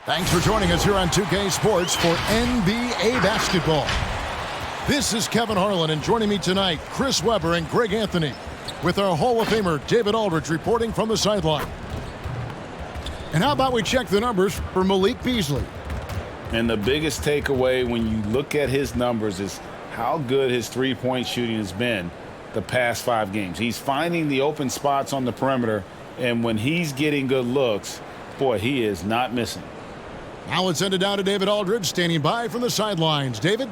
Thanks for joining us here on 2K Sports for NBA basketball. This is Kevin Harlan, and joining me tonight, Chris Webber and Greg Anthony, with our Hall of Famer David Aldridge reporting from the sideline. And how about we check the numbers for Malik Beasley? And the biggest takeaway when you look at his numbers is how good his three-point shooting has been the past 5 games. He's finding the open spots on the perimeter, and when he's getting good looks, boy, he is not missing. Now let's send it down to David Aldridge, standing by from the sidelines. David?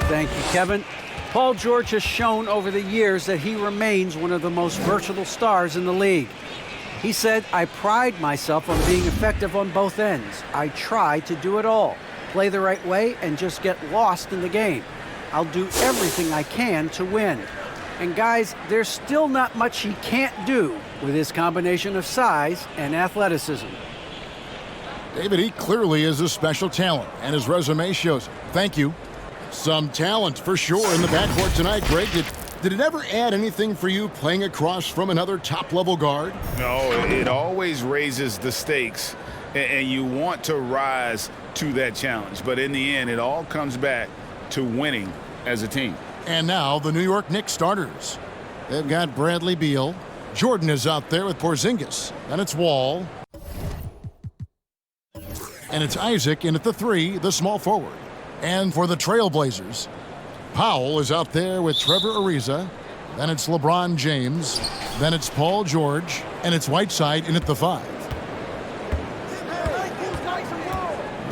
Thank you, Kevin. Paul George has shown over the years that he remains one of the most versatile stars in the league. He said, "I pride myself on being effective on both ends. I try to do it all, play the right way, and just get lost in the game. I'll do everything I can to win." And guys, there's still not much he can't do with his combination of size and athleticism. David, he clearly is a special talent, and his resume shows it. Thank you. Some talent for sure in the backcourt tonight, Greg. Did it ever add anything for you playing across from another top-level guard? No, it always raises the stakes, and you want to rise to that challenge. But in the end, it all comes back to winning as a team. And now the New York Knicks starters. They've got Bradley Beal. Jordan is out there with Porzingis. And it's Wall. And it's Isaac in at the 3, the small forward. And for the Trailblazers, Powell is out there with Trevor Ariza. Then it's LeBron James. Then it's Paul George. And it's Whiteside in at the 5.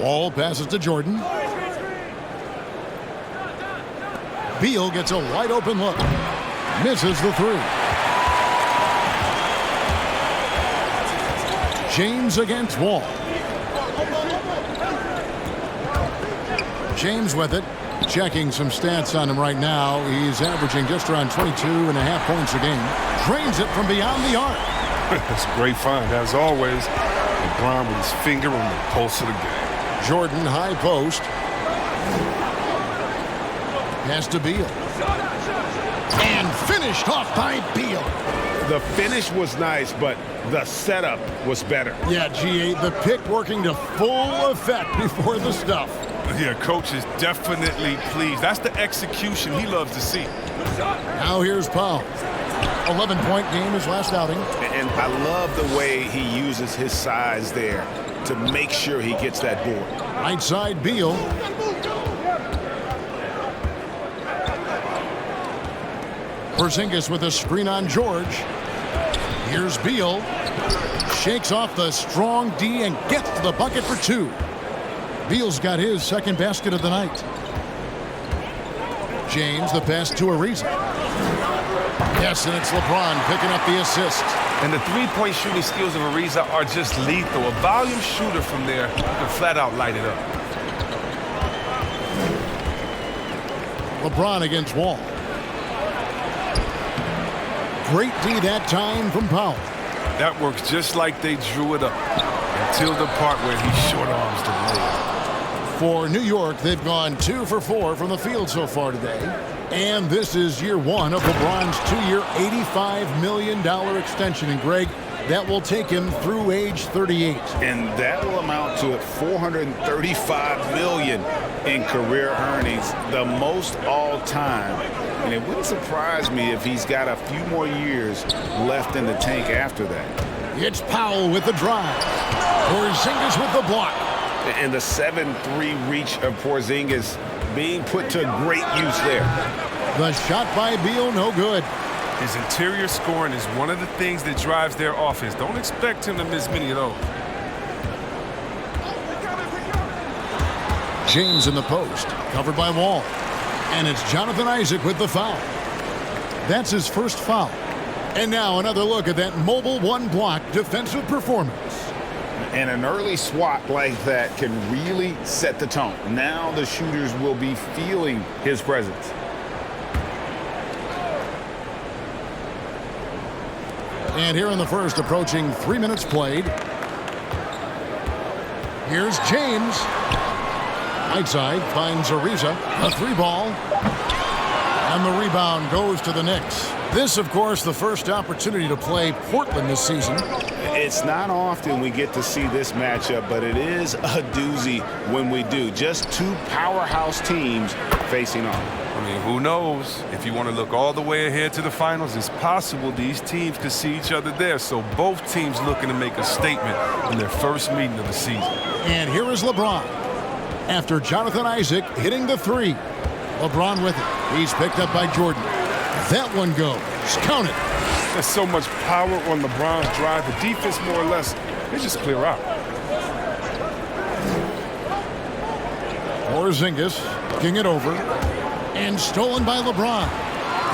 Wall passes to Jordan. Beal gets a wide open look. Misses the 3. James against Wall. James with it. Checking some stats on him right now. He's averaging just around 22.5 points a game. Drains it from beyond the arc. That's a great find, as always. LeBron with his finger on the pulse of the game. Jordan, high post. Pass to Beal. And finished off by Beal. The finish was nice, but the setup was better. Yeah, G8, the pick working to full effect before the stuff. Yeah, coach is definitely pleased. That's the execution he loves to see. Now here's Powell. 11-point game his last outing. And I love the way he uses his size there to make sure he gets that board. Right side, Beal. Porzingis with a screen on George. Here's Beal. Shakes off the strong D and gets to the bucket for 2. Beal's got his second basket of the night. James, the pass to Ariza. Yes, and it's LeBron picking up the assist. And the three-point shooting skills of Ariza are just lethal. A volume shooter from there can flat out light it up. LeBron against Wall. Great D that time from Powell. That works just like they drew it up until the part where he short arms the ball. For New York, they've gone 2 for 4 from the field so far today. And this is year 1 of LeBron's 2-year, $85 million extension. And Greg, that will take him through age 38. And that will amount to $435 million in career earnings, the most all time. And it wouldn't surprise me if he's got a few more years left in the tank after that. It's Powell with the drive. Porzingis with the block. And the 7-3 reach of Porzingis being put to great use there. The shot by Beal, no good. His interior scoring is one of the things that drives their offense. Don't expect him to miss many of those. James in the post, covered by Wall. And it's Jonathan Isaac with the foul. That's his first foul. And now another look at that mobile one-block defensive performance. And an early swat like that can really set the tone. Now the shooters will be feeling his presence. And here in the first, approaching 3 minutes played. Here's James. Whiteside finds Ariza. A 3-ball. And the rebound goes to the Knicks. This, of course, the first opportunity to play Portland this season. It's not often we get to see this matchup, but it is a doozy when we do. Just two powerhouse teams facing off. I mean, who knows? If you want to look all the way ahead to the finals, it's possible these teams could see each other there. So both teams looking to make a statement in their first meeting of the season. And here is LeBron. After Jonathan Isaac hitting the three. LeBron with it. He's picked up by Jordan. That one goes. Count it. There's so much power on LeBron's drive. The defense, more or less, they just clear out. Porzingis king it over. And stolen by LeBron.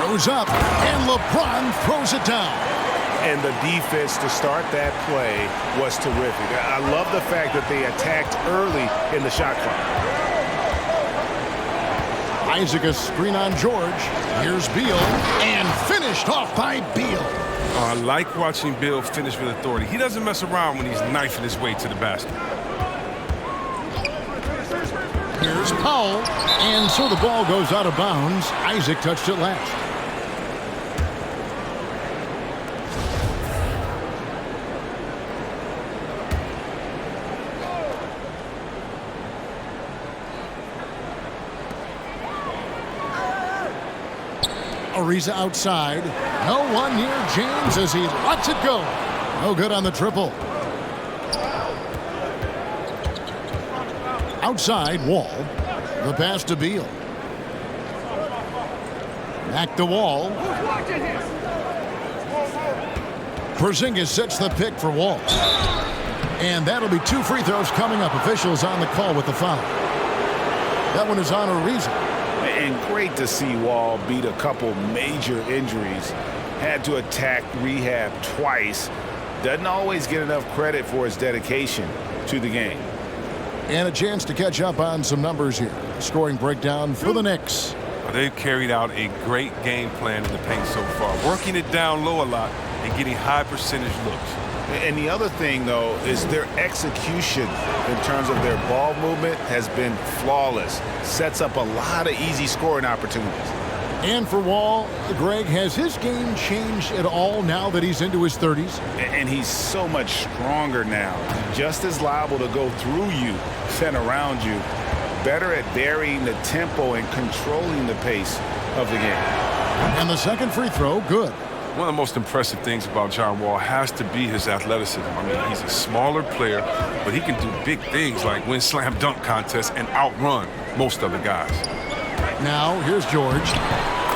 Goes up. And LeBron throws it down. And the defense to start that play was terrific. I love the fact that they attacked early in the shot clock. Isaac a screen on George. Here's Beal. And finished off by Beal. I like watching Bill finish with authority. He doesn't mess around when he's knifing his way to the basket. Here's Powell. And so the ball goes out of bounds. Isaac touched it last. Ariza outside. No one near James as he lets it go. No good on the triple. Outside, Wall. The pass to Beal. Back to Wall. Porzingis sets the pick for Wall. And that'll be 2 free throws coming up. Officials on the call with the foul. That one is on Ariza. And great to see Wall beat a couple major injuries. Had to attack rehab twice. Doesn't always get enough credit for his dedication to the game. And a chance to catch up on some numbers here. Scoring breakdown for the Knicks. They've carried out a great game plan in the paint so far. Working it down low a lot and getting high percentage looks. And the other thing, though, is their execution in terms of their ball movement has been flawless. Sets up a lot of easy scoring opportunities. And for Wall, Greg, has his game changed at all now that he's into his 30s? And he's so much stronger now. Just as liable to go through you than around you. Better at varying the tempo and controlling the pace of the game. And the second free throw, good. One of the most impressive things about John Wall has to be his athleticism. I mean, he's a smaller player, but he can do big things like win slam dunk contests and outrun most other guys. Now, here's George.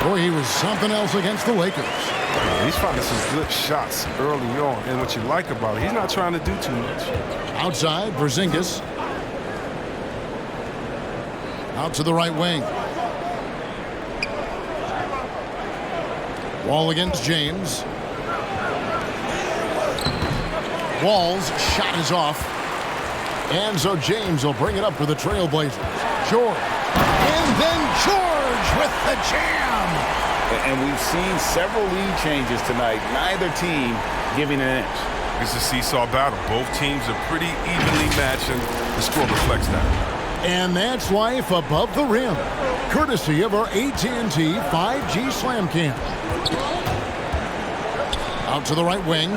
Boy, he was something else against the Lakers. He's finding some good shots early on, and what you like about it, he's not trying to do too much. Outside, Porzingis. Out to the right wing. Wall against James. Wall's shot is off. And so James will bring it up for the Trailblazers. George. And then George with the jam. And we've seen several lead changes tonight. Neither team giving an inch. It's a seesaw battle. Both teams are pretty evenly matched, and the score reflects that. And that's life above the rim. Courtesy of our AT&T 5G Slam Cam. Out to the right wing.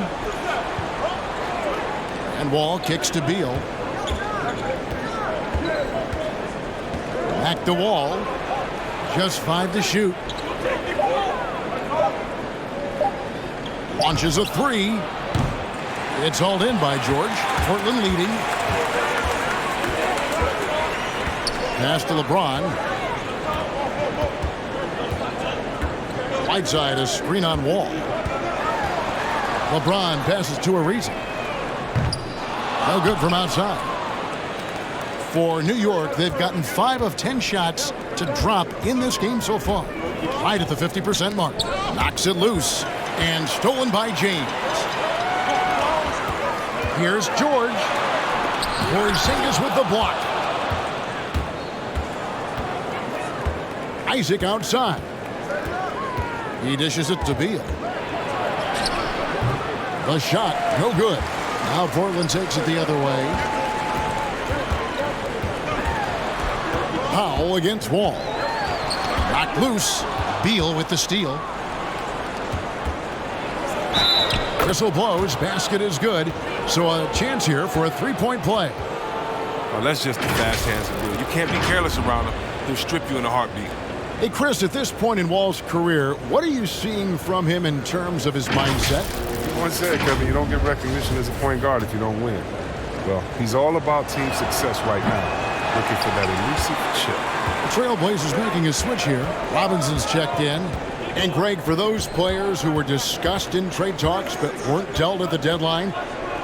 And Wall kicks to Beal. Back to Wall. Just 5 to shoot. Launches a 3. It's hauled in by George. Portland leading. Pass to LeBron. Whiteside, a screen on Wall. LeBron passes to Ariza. No good from outside. For New York, they've gotten 5 of 10 shots to drop in this game so far. Right at the 50% mark. Knocks it loose. And stolen by James. Here's George. Porzingis with the block. Isaac outside. He dishes it to Beal. The shot, no good. Now Portland takes it the other way. Powell against Wall. Knocked loose. Beal with the steal. Whistle blows, basket is good. So a chance here for a three-point play. Well, that's just the fast hands will do. You can't be careless around him. He'll strip you in a heartbeat. Hey, Chris, at this point in Wall's career, what are you seeing from him in terms of his mindset? You once said, Kevin, you don't get recognition as a point guard if you don't win. Well, he's all about team success right now, looking for that elusive chip. The Trailblazers making a switch here. Robinson's checked in. And, Greg, for those players who were discussed in trade talks but weren't dealt at the deadline,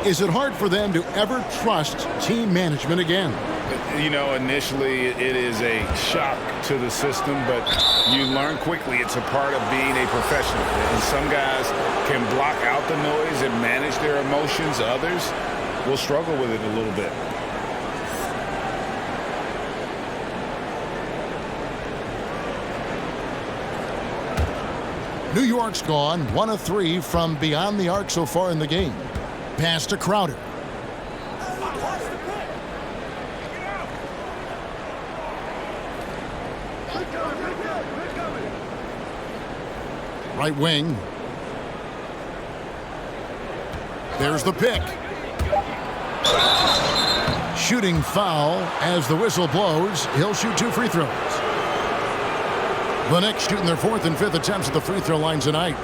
is it hard for them to ever trust team management again? You know, initially it is a shock to the system, but you learn quickly it's a part of being a professional. And some guys can block out the noise and manage their emotions. Others will struggle with it a little bit. New York's gone 1 of 3 from beyond the arc so far in the game. Pass to Crowder. Right wing. There's the pick. Shooting foul as the whistle blows. He'll shoot 2 free throws. The Knicks shooting their 4th and 5th attempts at the free throw line tonight.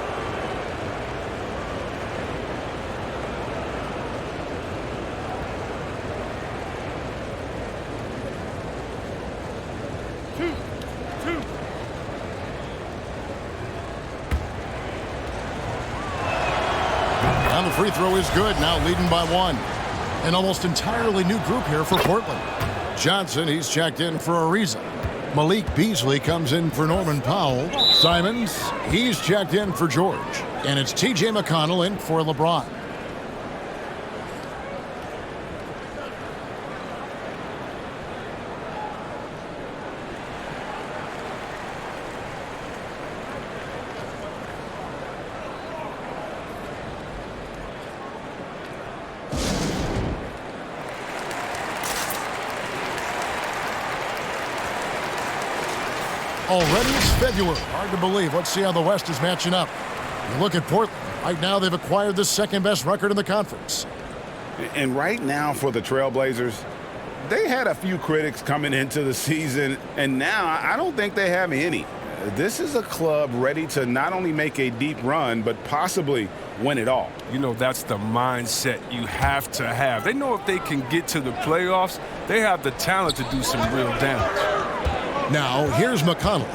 And the free throw is good, now leading by 1. An almost entirely new group here for Portland. Johnson, he's checked in for a reason. Malik Beasley comes in for Norman Powell. Simons, he's checked in for George. And it's T.J. McConnell in for LeBron. Already it's February. Hard to believe. Let's see how the West is matching up. You look at Portland. Right now, they've acquired the 2nd-best record in the conference. And right now for the Trailblazers, they had a few critics coming into the season, and now I don't think they have any. This is a club ready to not only make a deep run, but possibly win it all. You know, that's the mindset you have to have. They know if they can get to the playoffs, they have the talent to do some real damage. Now, here's McConnell.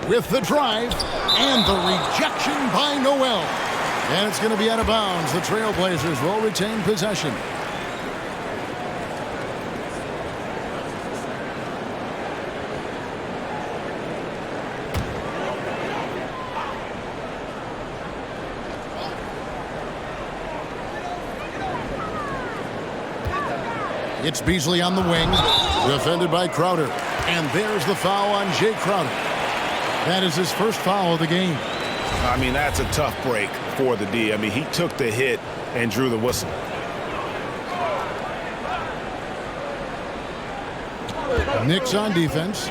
With the drive and the rejection by Noel. And it's going to be out of bounds. The Trailblazers will retain possession. It's Beasley on the wing, defended by Crowder. And there's the foul on Jay Crowder. That is his first foul of the game. I mean, that's a tough break for the D. I mean, he took the hit and drew the whistle. Knicks on defense.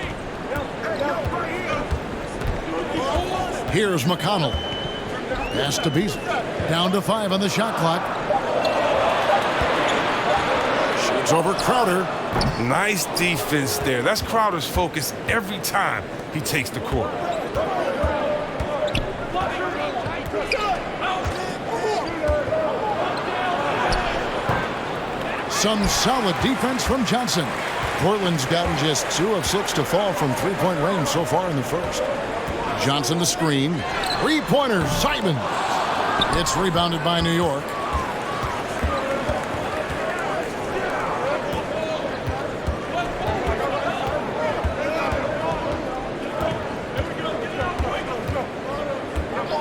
Here's McConnell. Pass to Beasley. Down to 5 on the shot clock. Shoots over Crowder. Nice defense there. That's Crowder's focus every time he takes the court. Some solid defense from Johnson. Portland's gotten just 2 of 6 to fall from three-point range so far in the first. Johnson to screen. Three-pointer, Simon. It's rebounded by New York.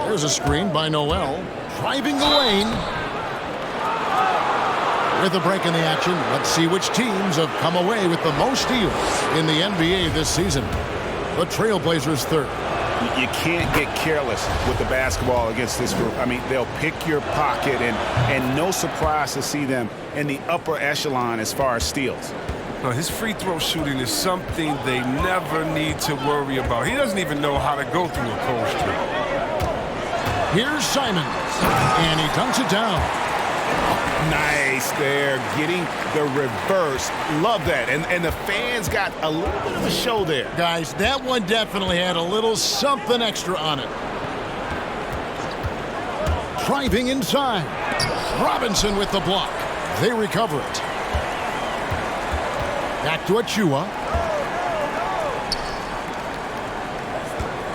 There's a screen by Noel. Driving the lane. With a break in the action, let's see which teams have come away with the most steals in the NBA this season. The Trailblazers third. You can't get careless with the basketball against this group. I mean, they'll pick your pocket, and no surprise to see them in the upper echelon as far as steals. No, his free throw shooting is something they never need to worry about. He doesn't even know how to go through a cold streak. Here's Simons, and he dunks it down. Nice there, getting the reverse. Love that. And the fans got a little bit of a show there. Guys, that one definitely had a little something extra on it. Driving inside. Robinson with the block. They recover it. Back to Achua.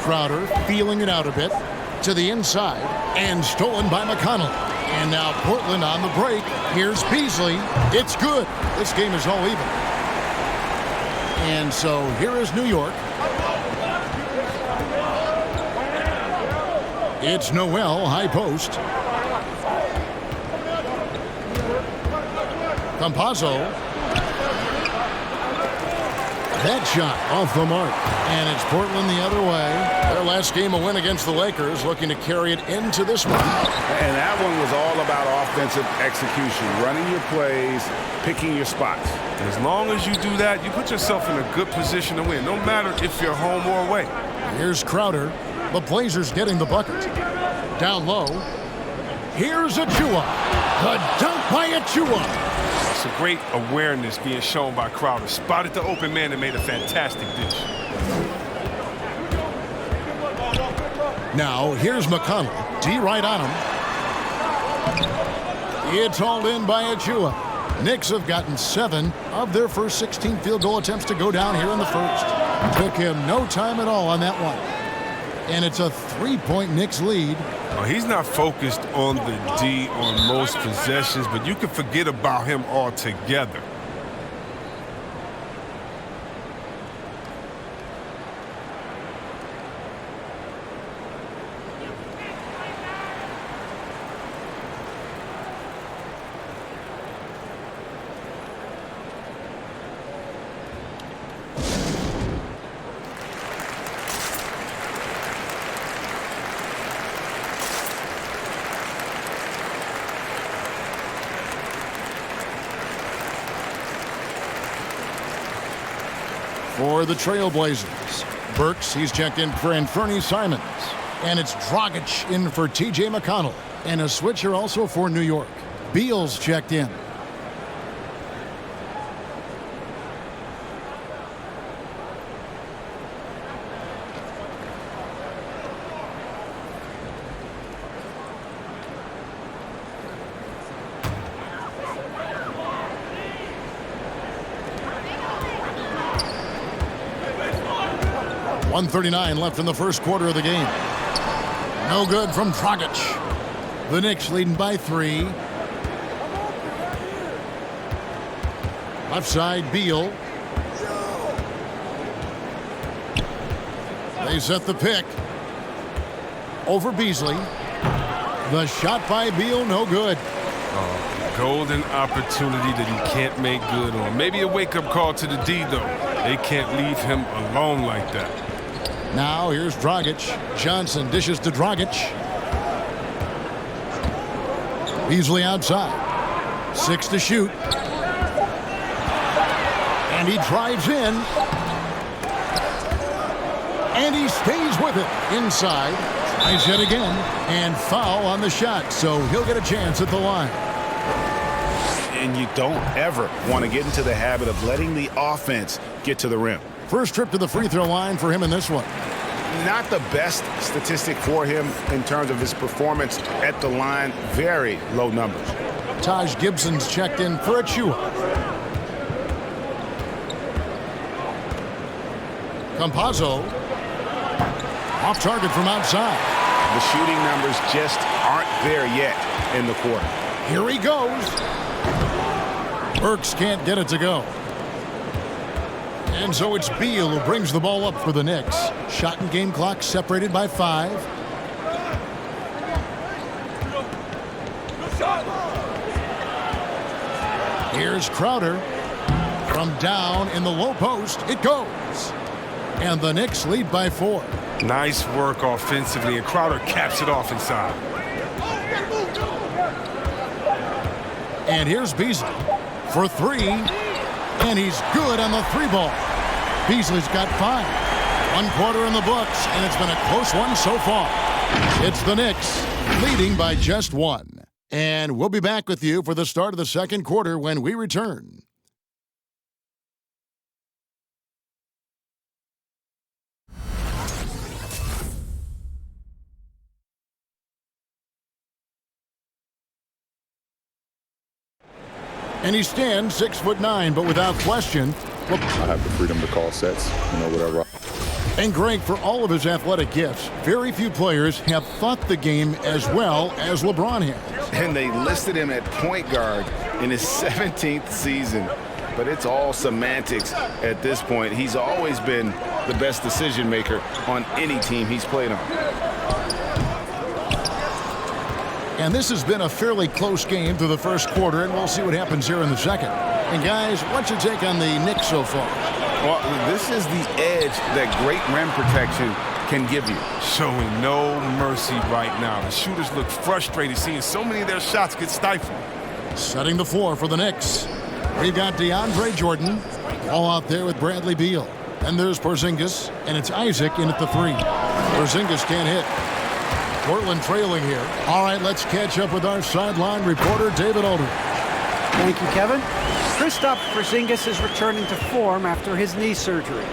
Crowder feeling it out a bit. To the inside. And stolen by McConnell. And now Portland on the break. Here's Beasley. It's good. This game is all even. And so here is New York. It's Noel, high post. Campazzo. That shot off the mark. And it's Portland the other way. Their last game, a win against the Lakers, looking to carry it into this one. And that one was all about offensive execution, running your plays, picking your spots. And as long as you do that, you put yourself in a good position to win, no matter if you're home or away. Here's Crowder. The Blazers getting the bucket. Down low. Here's Achua. The dunk by Achua. It's a great awareness being shown by Crowder. Spotted the open man and made a fantastic dish. Now, here's McConnell. D right on him. It's hauled in by Achua. Knicks have gotten 7 of their first 16 field goal attempts to go down here in the first. Took him no time at all on that one. And it's a 3-point Knicks lead. Well, he's not focused on the D on most possessions, but you can forget about him altogether. For the Trailblazers, Burks, he's checked in for Anthony Simons. And it's Dragic in for T.J. McConnell. And a switcher also for New York. Beal's checked in. .139 left in the first quarter of the game. No good from Dragic. The Knicks leading by 3. Left side, Beal. They set the pick. Over Beasley. The shot by Beal, no good. Golden opportunity that he can't make good on. Maybe a wake-up call to the D, though. They can't leave him alone like that. Now here's Dragic. Johnson dishes to Dragic. Beasley outside. 6 to shoot. And he drives in. And he stays with it. Inside. Tries yet again. And foul on the shot. So he'll get a chance at the line. And you don't ever want to get into the habit of letting the offense get to the rim. First trip to the free throw line for him in this one. Not the best statistic for him in terms of his performance at the line. Very low numbers. Taj Gibson's checked in for Achua. Campazzo. Off target from outside. The shooting numbers just aren't there yet in the quarter. Here he goes. Burks can't get it to go. And so it's Beal who brings the ball up for the Knicks. Shot and game clock separated by 5. Here's Crowder. From down in the low post, it goes. And the Knicks lead by 4. Nice work offensively, and Crowder caps it off inside. And here's Beasley for 3. And he's good on the three ball. Beasley's got 5. 1 quarter in the books, and it's been a close one so far. It's the Knicks leading by just 1. And we'll be back with you for the start of the second quarter when we return. And he stands 6'9", but without question. I have the freedom to call sets, whatever. And Greg, for all of his athletic gifts, very few players have thought the game as well as LeBron has. And they listed him at point guard in his 17th season. But it's all semantics at this point. He's always been the best decision maker on any team he's played on. And this has been a fairly close game through the first quarter, and we'll see what happens here in the second. And guys, what's your take on the Knicks so far? Well, this is the edge that great rim protection can give you. Showing no mercy right now. The shooters look frustrated seeing so many of their shots get stifled. Setting the floor for the Knicks. We've got DeAndre Jordan all out there with Bradley Beal. And there's Porzingis, and it's Isaac in at the 3. Porzingis can't hit. Portland trailing here. All right, let's catch up with our sideline reporter, David Aldridge. Thank you, Kevin. Kristaps Porzingis is returning to form after his knee surgery.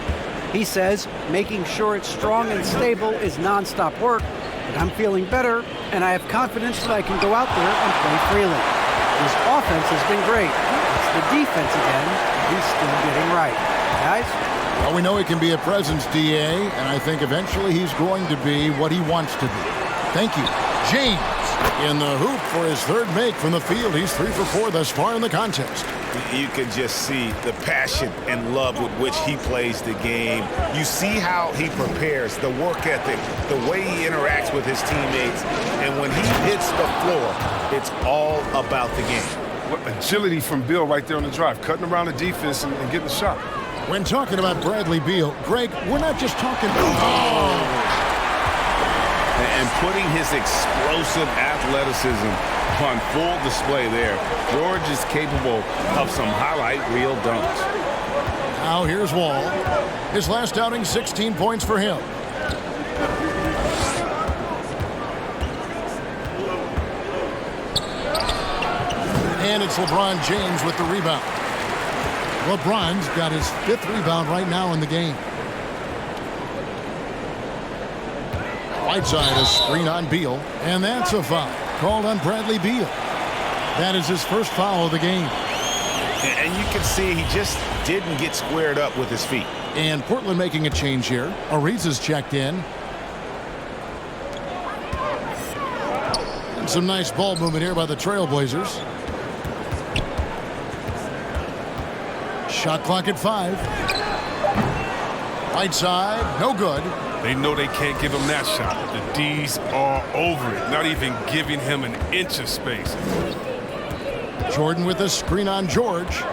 He says making sure it's strong and stable is nonstop work, but I'm feeling better, and I have confidence that I can go out there and play freely. His offense has been great. It's the defense again he's still getting right. Guys? Well, we know he can be a presence, DA, and I think eventually he's going to be what he wants to be. Thank you. James in the hoop for his third make from the field. He's 3 for 4 thus far in the contest. You can just see the passion and love with which he plays the game. You see how he prepares, the work ethic, the way he interacts with his teammates. And when he hits the floor, it's all about the game. What agility from Bill right there on the drive, cutting around the defense and getting the shot. When talking about Bradley Beal, Greg, we're not just talking... And putting his explosive athleticism on full display there. George is capable of some highlight reel dunks. Now here's Wall. His last outing, 16 points for him. And it's LeBron James with the rebound. LeBron's got his 5th rebound right now in the game. Whiteside, a screen on Beal, and that's a foul called on Bradley Beal. That is his first foul of the game. And you can see he just didn't get squared up with his feet. And Portland making a change here. Ariza's checked in. And some nice ball movement here by the Trailblazers. Shot clock at 5. Whiteside, no good. They know they can't give him that shot. The D's are over it, not even giving him an inch of space. Jordan with a screen on George.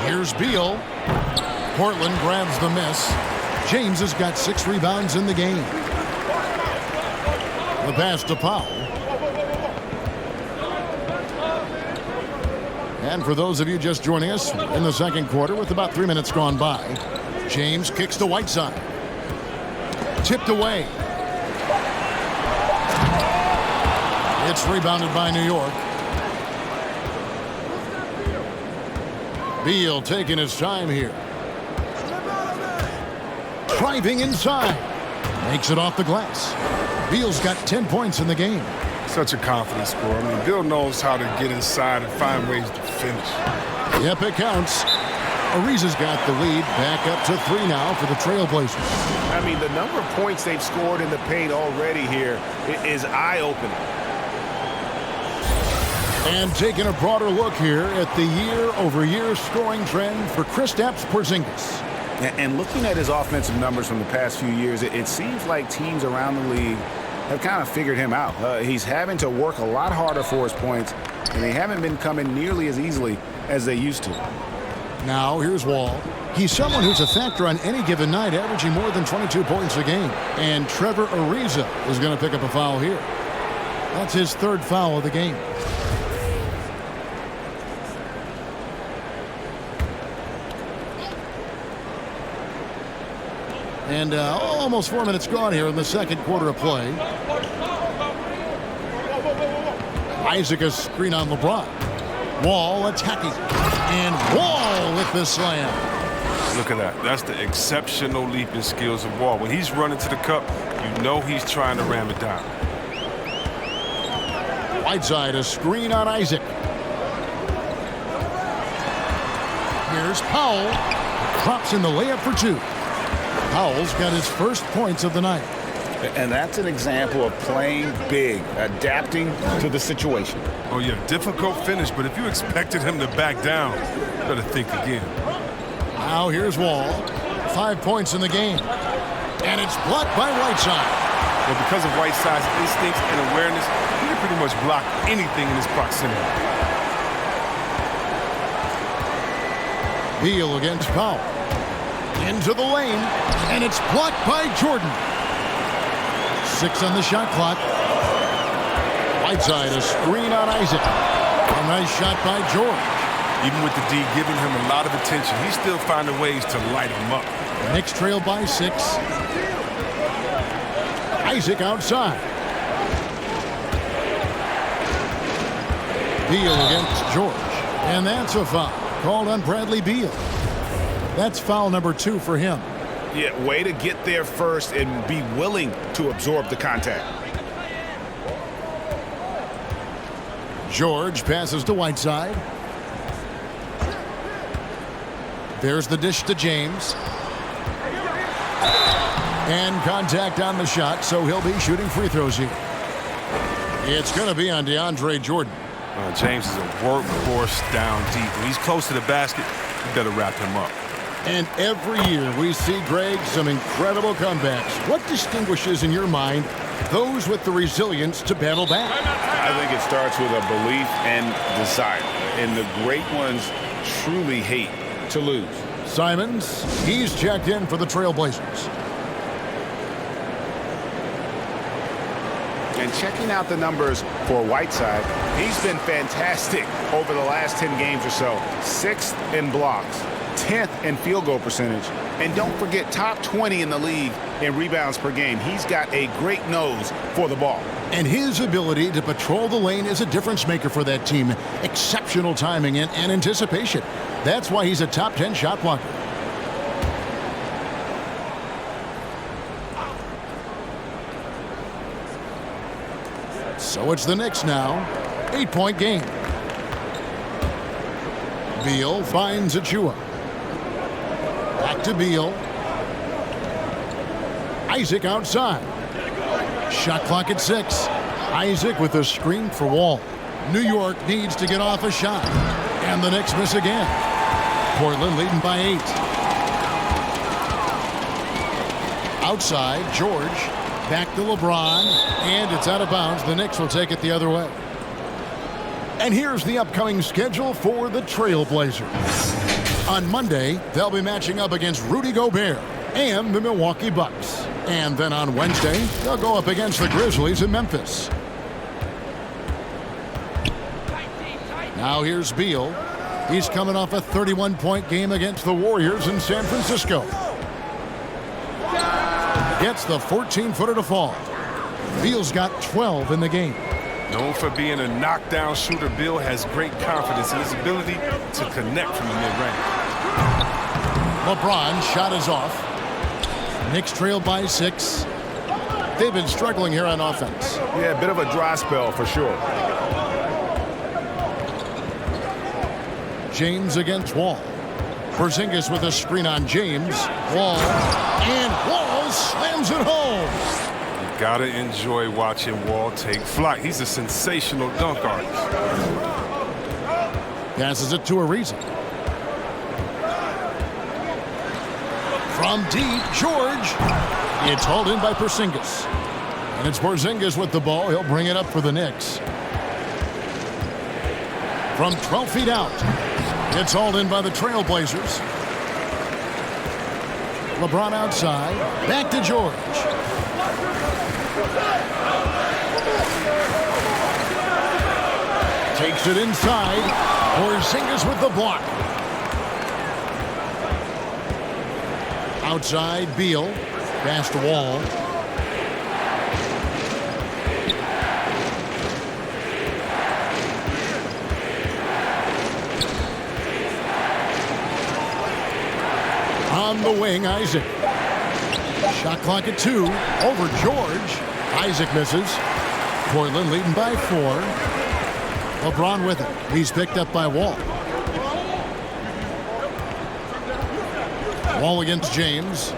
Here's Beal. Portland grabs the miss. James has got 6 rebounds in the game. The pass to Powell. And for those of you just joining us in the second quarter with about 3 minutes gone by, James kicks to Whiteside. Tipped away. It's rebounded by New York. Beal taking his time here. Driving inside. Makes it off the glass. Beal's got 10 points in the game. Such a confident scorer. I mean, Bill knows how to get inside and find ways to finish. Yep, it counts. Ariza's got the lead back up to 3 now for the Trailblazers. I mean, the number of points they've scored in the paint already here is eye-opening. And taking a broader look here at the year-over-year scoring trend for Kristaps Porzingis. And looking at his offensive numbers from the past few years, it seems like teams around the league have kind of figured him out. He's having to work a lot harder for his points, and they haven't been coming nearly as easily as they used to. Now here's Wall. He's someone who's a factor on any given night, averaging more than 22 points a game. And Trevor Ariza is going to pick up a foul here. That's his 3rd foul of the game. And almost 4 minutes gone here in the second quarter of play. Isaac a screen on LeBron. Wall attacking. And Wall with the slam. Look at that. That's the exceptional leaping skills of Wall. When he's running to the cup, you know he's trying to ram it down. Whiteside a screen on Isaac. Here's Powell. Drops in the layup for two. Powell's got his first points of the night. And that's an example of playing big, adapting to the situation. Oh, yeah, difficult finish, but if you expected him to back down, you better think again. Now here's Wall. 5 points in the game. And it's blocked by Whiteside. Well, because of Whiteside's instincts and awareness, he can pretty much block anything in his proximity. Beal against Powell. Into the lane. And it's blocked by Jordan. 6 on the shot clock. Whiteside a screen on Isaac. A nice shot by George. Even with the D giving him a lot of attention, he's still finding ways to light him up. Knicks trail by 6. Isaac outside. Beal against George. And that's a foul called on Bradley Beal. That's foul number 2 for him. Yeah, way to get there first and be willing to absorb the contact. George passes to Whiteside. There's the dish to James. And contact on the shot, so he'll be shooting free throws here. It's going to be on DeAndre Jordan. James is a workhorse down deep. When he's close to the basket, you better wrap him up. And every year we see, Greg, some incredible comebacks. What distinguishes, in your mind, those with the resilience to battle back? I think it starts with a belief and desire. And the great ones truly hate to lose. Simons, he's checked in for the Trailblazers. And checking out the numbers for Whiteside, he's been fantastic over the last 10 games or so. 6th in blocks, 10th in field goal percentage, and don't forget top 20 in the league in rebounds per game. He's got a great nose for the ball. And his ability to patrol the lane is a difference maker for that team. Exceptional timing and anticipation. That's why he's a top 10 shot blocker. So it's the Knicks now. 8-point game. Beal finds Achua. Back to Beal. Isaac outside. Shot clock at 6. Isaac with a screen for Wall. New York needs to get off a shot. And the Knicks miss again. Portland leading by 8. Outside, George. Back to LeBron. And it's out of bounds. The Knicks will take it the other way. And here's the upcoming schedule for the Trailblazers. On Monday, they'll be matching up against Rudy Gobert and the Milwaukee Bucks. And then on Wednesday, they'll go up against the Grizzlies in Memphis. Now here's Beal. He's coming off a 31-point game against the Warriors in San Francisco. Gets the 14-footer to fall. Beal's got 12 in the game. Known for being a knockdown shooter, Beal has great confidence in his ability to connect from the mid-range. LeBron shot is off. Knicks trail by 6. They've been struggling here on offense. Yeah, a bit of a dry spell for sure. James against Wall. Porzingis with a screen on James. Wall. And Wall slams it home. You gotta enjoy watching Wall take flight. He's a sensational dunk artist. Passes it to Ariza. From deep, George. It's hauled in by Porzingis. And it's Porzingis with the ball. He'll bring it up for the Knicks. From 12 feet out. It's hauled in by the Trailblazers. LeBron outside. Back to George. Takes it inside. Porzingis with the block. Outside, Beal. Pass to Wall. On the wing, Isaac. Shot clock at 2. Over George. Isaac misses. Portland leading by 4. LeBron with it. He's picked up by Wall. Wall against James.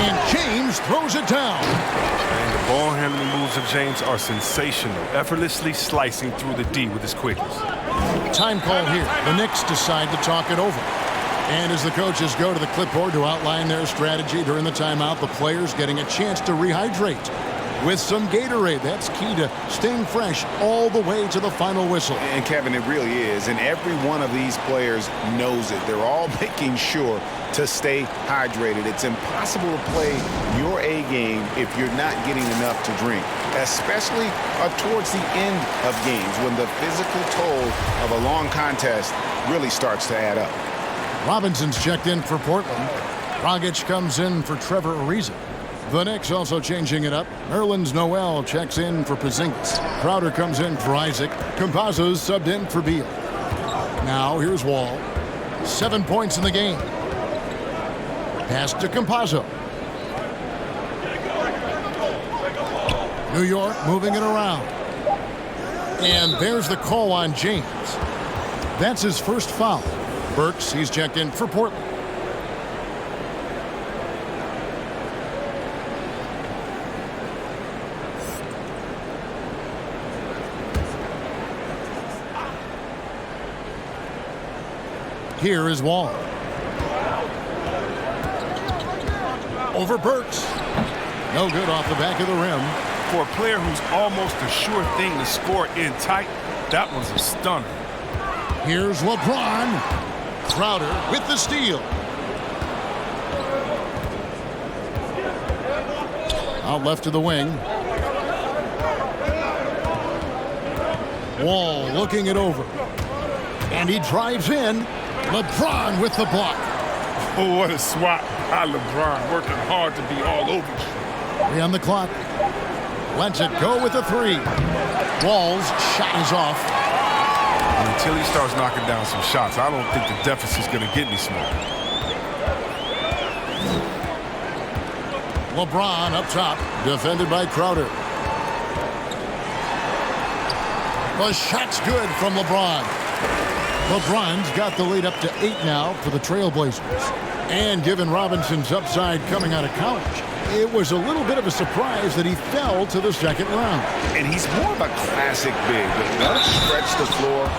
And James throws it down. And the ball handling moves of James are sensational, effortlessly slicing through the D with his quickness. Time call here. The Knicks decide to talk it over. And as the coaches go to the clipboard to outline their strategy during the timeout, the players getting a chance to rehydrate with some Gatorade. That's key to staying fresh all the way to the final whistle. And Kevin, it really is. And every one of these players knows it. They're all making sure to stay hydrated. It's impossible to play your A game if you're not getting enough to drink, especially towards the end of games when the physical toll of a long contest really starts to add up. Robinson's checked in for Portland. Dragic comes in for Trevor Ariza. The Knicks also changing it up. Nerlens Noel checks in for Porzingis. Crowder comes in for Isaac. Campazzo's subbed in for Beal. Now here's Wall. 7 points in the game. Pass to Campazzo. New York moving it around. And there's the call on James. That's his first foul. Burks, he's checked in for Portland. Here is Wall. Over Burks. No good off the back of the rim. For a player who's almost a sure thing to score in tight, that was a stunner. Here's LeBron. Crowder with the steal. Out left to the wing. Wall looking it over. And he drives in. LeBron with the block. Oh, what a swat by LeBron, working hard to be all over you. 3 on the clock. Lets it go with a 3. Wall's shot is off. Until he starts knocking down some shots, I don't think the deficit's going to get any smaller. LeBron up top, defended by Crowder. The shot's good from LeBron. LeBron's got the lead up to 8 now for the Trailblazers. And given Robinson's upside coming out of college, it was a little bit of a surprise that he fell to the second round. And he's more of a classic big. Let him stretch the floor.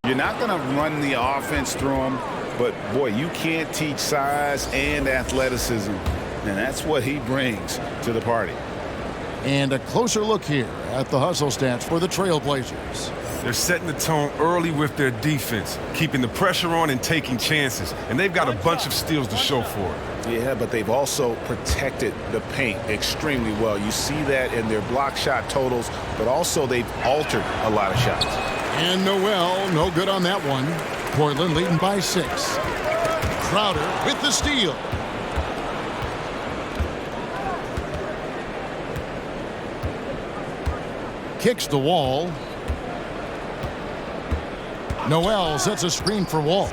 You're not going to run the offense through him, but boy, you can't teach size and athleticism, and that's what he brings to the party. And a closer look here at the hustle stats for the Trailblazers. They're setting the tone early with their defense, keeping the pressure on and taking chances, and they've got a bunch of steals to show for it. Yeah, but they've also protected the paint extremely well. You see that in their block shot totals, but also they've altered a lot of shots. And Noel, no good on that one. Portland leading by 6. Crowder with the steal. Kicks the Wall. Noel sets a screen for Wall.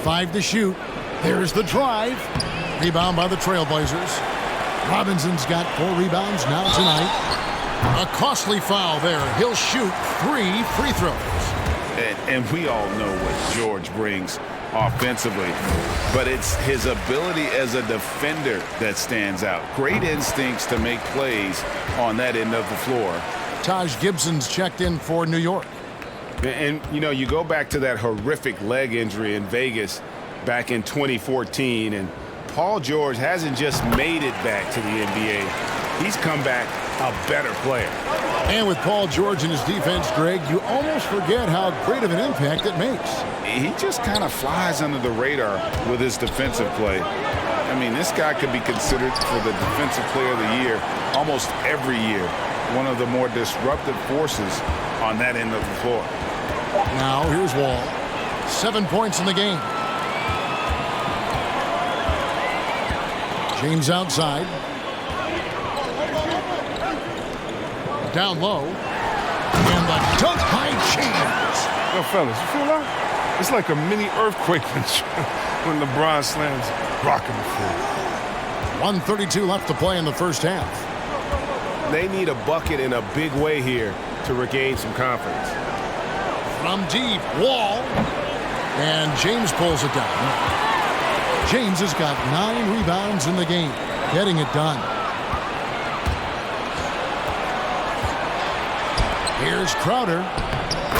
5 to shoot. There's the drive. Rebound by the Trailblazers. Robinson's got 4 rebounds now tonight. A costly foul there. He'll shoot 3 free throws. And we all know what George brings offensively, but it's his ability as a defender that stands out. Great instincts to make plays on that end of the floor. Taj Gibson's checked in for New York. And, you know, you go back to that horrific leg injury in Vegas back in 2014, and Paul George hasn't just made it back to the NBA. He's come back a better player. And with Paul George and his defense, Greg, you almost forget how great of an impact it makes. He just kind of flies under the radar with his defensive play. I mean, this guy could be considered for the Defensive Player of the Year almost every year. One of the more disruptive forces on that end of the floor. Now here's Wall. 7 points in the game. James outside. Down low. And the dunk by James. Yo, fellas, you feel that? It's like a mini earthquake when LeBron slams rock in the floor. 1:32 left to play in the first half. They need a bucket in a big way here to regain some confidence. From deep, Wall. And James pulls it down. James has got 9 rebounds in the game, getting it done. Here's Crowder.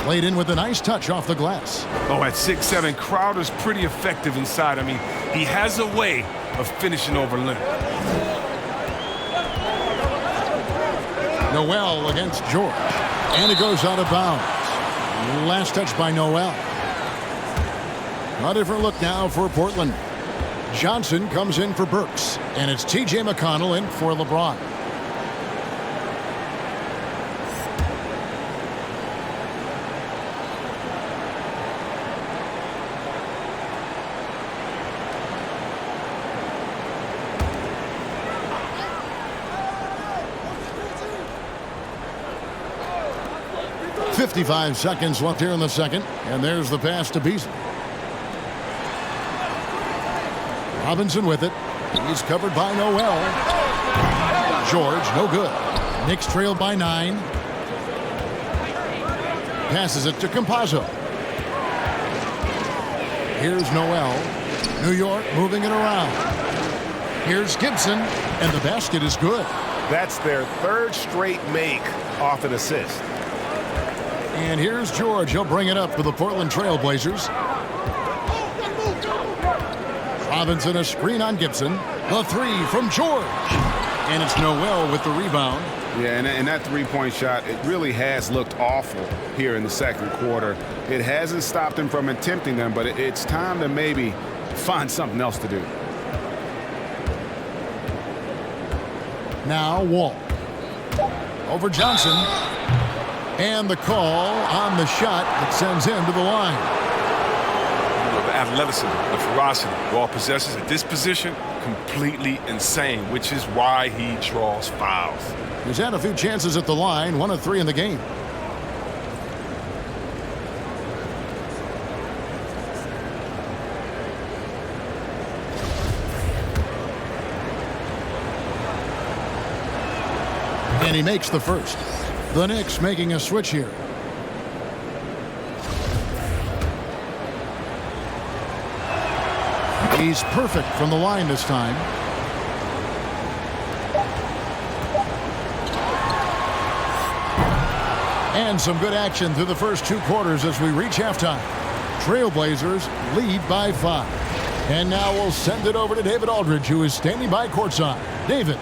Played in with a nice touch off the glass. Oh, at 6'7", Crowder's pretty effective inside. I mean, he has a way of finishing over length. Noel against George. And it goes out of bounds. Last touch by Noel. A different look now for Portland. Johnson comes in for Burks. And it's T.J. McConnell in for LeBron. .55 seconds left here in the second. And there's the pass to Beasley. Robinson with it. He's covered by Noel. George, no good. Knicks trailed by 9. Passes it to Campazzo. Here's Noel. New York moving it around. Here's Gibson, and the basket is good. That's their 3rd straight make off an assist. And here's George. He'll bring it up for the Portland Trailblazers. Robinson, a screen on Gibson. The 3 from George. And it's Noel with the rebound. Yeah, and that three-point shot, it really has looked awful here in the second quarter. It hasn't stopped him from attempting them, but it's time to maybe find something else to do. Now Wall. Over Johnson. And the call on the shot that sends him to the line. The athleticism, the ferocity Wall possesses at this position, completely insane, which is why he draws fouls. He's had a few chances at the line, 1 of 3 in the game. And he makes the first. The Knicks making a switch here. He's perfect from the line this time. And some good action through the first 2 quarters as we reach halftime. Trailblazers lead by 5. And now we'll send it over to David Aldridge, who is standing by courtside. David.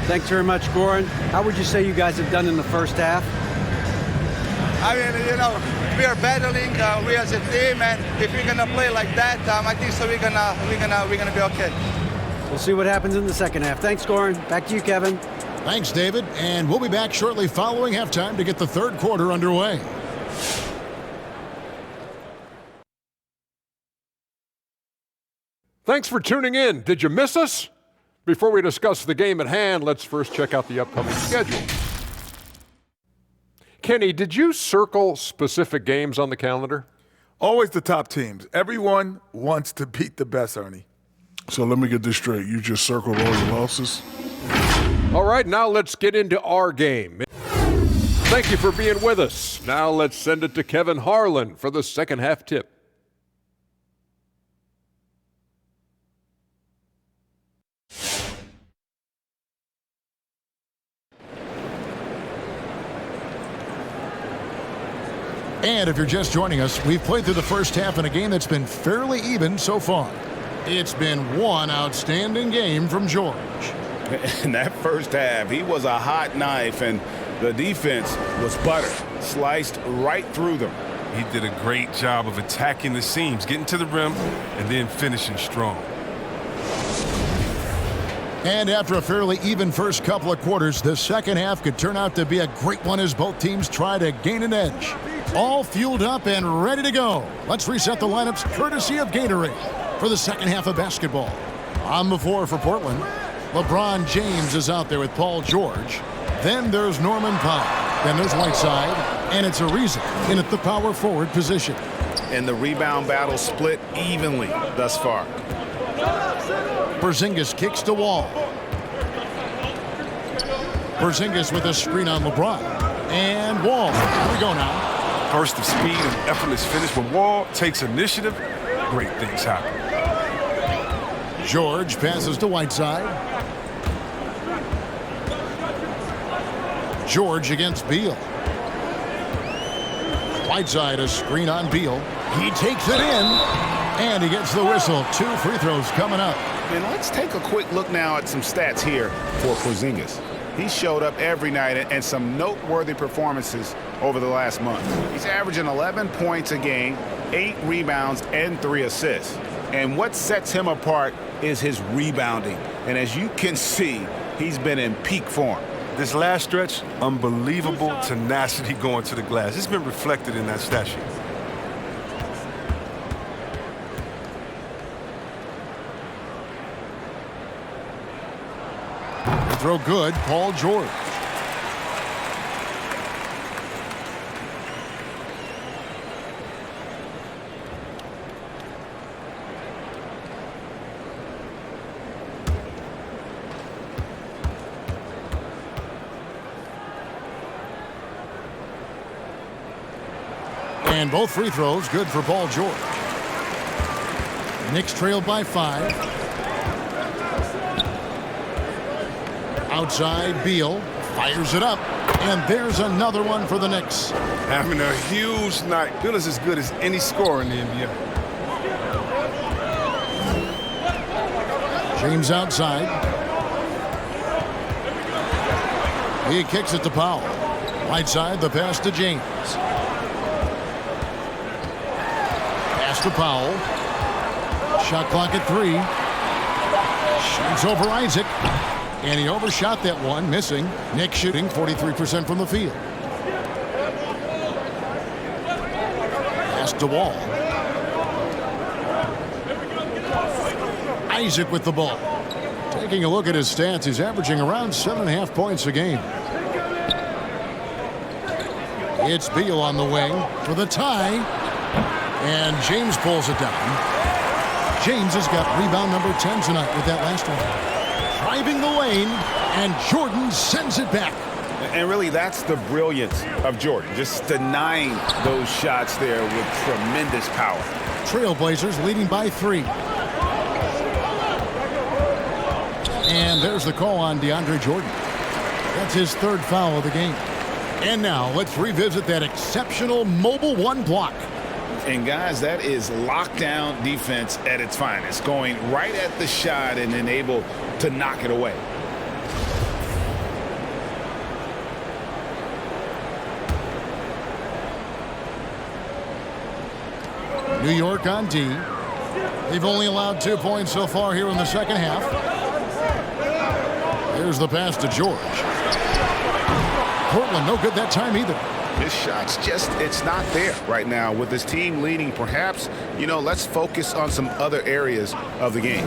Thanks very much, Goran. How would you say you guys have done in the first half? I mean, you know, we are battling. We as a team, and if we're gonna play like that, I think so. We're gonna be okay. We'll see what happens in the second half. Thanks, Goran. Back to you, Kevin. Thanks, David. And we'll be back shortly following halftime to get the third quarter underway. Thanks for tuning in. Did you miss us? Before we discuss the game at hand, let's first check out the upcoming schedule. Kenny, did you circle specific games on the calendar? Always the top teams. Everyone wants to beat the best, Ernie. So let me get this straight. You just circled all your losses? All right, now let's get into our game. Thank you for being with us. Now let's send it to Kevin Harlan for the second half tip. And if you're just joining us, we've played through the first half in a game that's been fairly even so far. It's been one outstanding game from George. In that first half, he was a hot knife, and the defense was butter, sliced right through them. He did a great job of attacking the seams, getting to the rim, and then finishing strong. And after a fairly even first couple of quarters, the second half could turn out to be a great one as both teams try to gain an edge. All fueled up and ready to go. Let's reset the lineups courtesy of Gatorade for the second half of basketball. On the floor for Portland, LeBron James is out there with Paul George. Then there's Norman Powell. Then there's Whiteside. And it's Ariza in at the power forward position. And the rebound battle split evenly thus far. Porzingis kicks to Wall. Porzingis with a screen on LeBron. And Wall. Here we go now. Burst of speed and effortless finish. When Wall takes initiative, great things happen. George passes to Whiteside. George against Beal. Whiteside a screen on Beal. He takes it in. And he gets the whistle. 2 free throws coming up. And let's take a quick look now at some stats here for Porzingis. He showed up every night and some noteworthy performances over the last month. He's averaging 11 points a game, 8 rebounds, and 3 assists. And what sets him apart is his rebounding. And as you can see, he's been in peak form. This last stretch, unbelievable tenacity going to the glass. It's been reflected in that stat sheet. Throw good, Paul George. And both free throws good for Paul George. Knicks trailed by 5. Outside, Beal fires it up, and there's another one for the Knicks. Having a huge night. Beal is as good as any scorer in the NBA. James outside. He kicks it to Powell. Whiteside, the pass to James. Pass to Powell. Shot clock at 3. Shoots over Isaac. And he overshot that one, missing. Knicks shooting 43% from the field. Pass to Wall. Isaac with the ball. Taking a look at his stats, he's averaging around 7.5 points a game. It's Beal on the wing for the tie. And James pulls it down. James has got rebound number 10 tonight with that last one. Driving the lane, and Jordan sends it back. And really, that's the brilliance of Jordan, just denying those shots there with tremendous power. Trailblazers leading by 3. And there's the call on DeAndre Jordan. That's his 3rd foul of the game. And now let's revisit that exceptional mobile 1 block. And guys, that is lockdown defense at its finest, going right at the shot and then able to knock it away. New York on D. They've only allowed 2 points so far here in the second half. Here's the pass to George. Portland no good that time either. His shot's just, it's not there right now. With his team leading, perhaps, let's focus on some other areas of the game.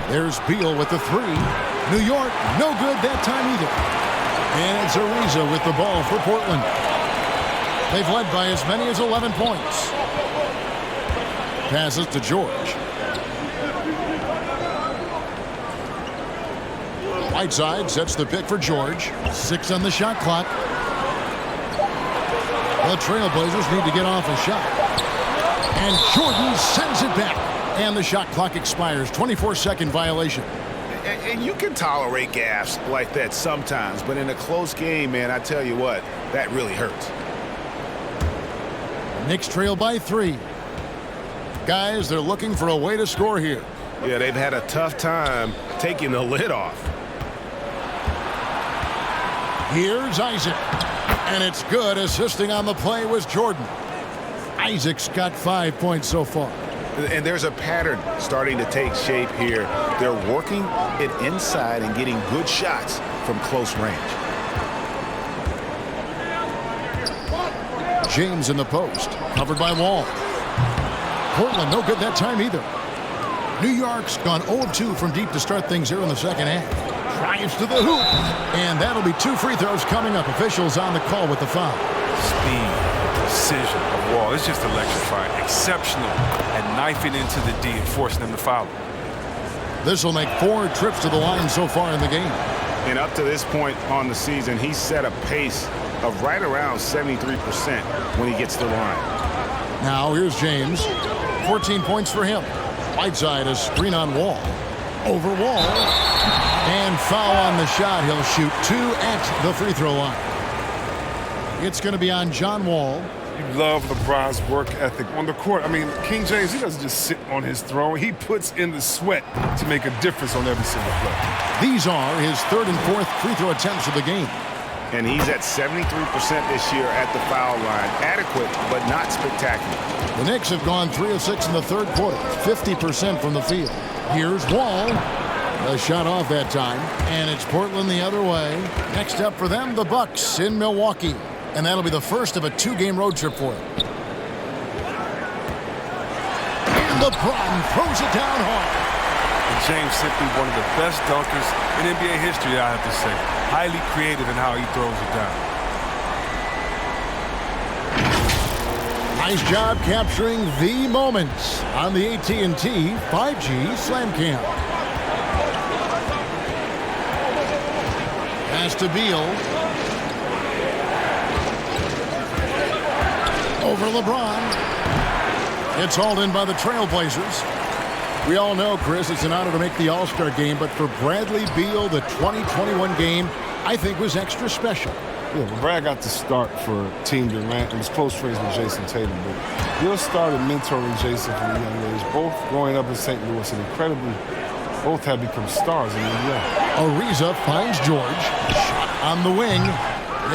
There's Beal with the 3. New York, no good that time either. And it's Ariza with the ball for Portland. They've led by as many as 11 points. Passes to George. Whiteside sets the pick for George. 6 on the shot clock. The Trailblazers need to get off a shot. And Jordan sends it back. And the shot clock expires. 24-second violation. And you can tolerate gaffes like that sometimes, but in a close game, man, I tell you what, that really hurts. Knicks trail by 3. Guys, they're looking for a way to score here. Yeah, they've had a tough time taking the lid off. Here's Isaac. And it's good. Assisting on the play was Jordan. Isaac's got 5 points so far. And there's a pattern starting to take shape here. They're working it inside and getting good shots from close range. James in the post, covered by Wall. Portland no good that time either. New York's gone 0-2 from deep to start things here in the second half. Drives to the hoop, and that'll be 2 free throws coming up. Officials on the call with the foul. Speed, precision of Wall. It's just electrifying. Exceptional at knifing into the D and forcing them to foul. This will make 4 trips to the line so far in the game. And up to this point on the season, he's set a pace of right around 73% when he gets to the line. Now here's James. 14 points for him. Whiteside a screen on Wall. Over Wall. And foul on the shot. He'll shoot 2 at the free throw line. It's going to be on John Wall. You love LeBron's work ethic on the court. I mean, King James, he doesn't just sit on his throne. He puts in the sweat to make a difference on every single play. These are his 3rd and 4th free throw attempts of the game. And he's at 73% this year at the foul line. Adequate, but not spectacular. The Knicks have gone 3 of 6 in the 3rd quarter, 50% from the field. Here's Wall. A shot off that time, and it's Portland the other way. Next up for them, the Bucks in Milwaukee. And that'll be the first of a 2-game road trip for them. And LeBron throws it down hard. And James simply one of the best dunkers in NBA history, I have to say. Highly creative in how he throws it down. Nice job capturing the moments on the AT&T 5G Slam Cam. Pass to Beal. Over LeBron. It's hauled in by the Trailblazers. We all know, Chris, it's an honor to make the All-Star game, but for Bradley Beal, the 2021 game, I think was extra special. Yeah, well, Brad got to start for Team Durant and was close friends with Jason Tatum. But Beal started mentoring Jason from a young age, both growing up in St. Louis, and incredibly, both have become stars in the NBA. Ariza finds George. Shot on the wing.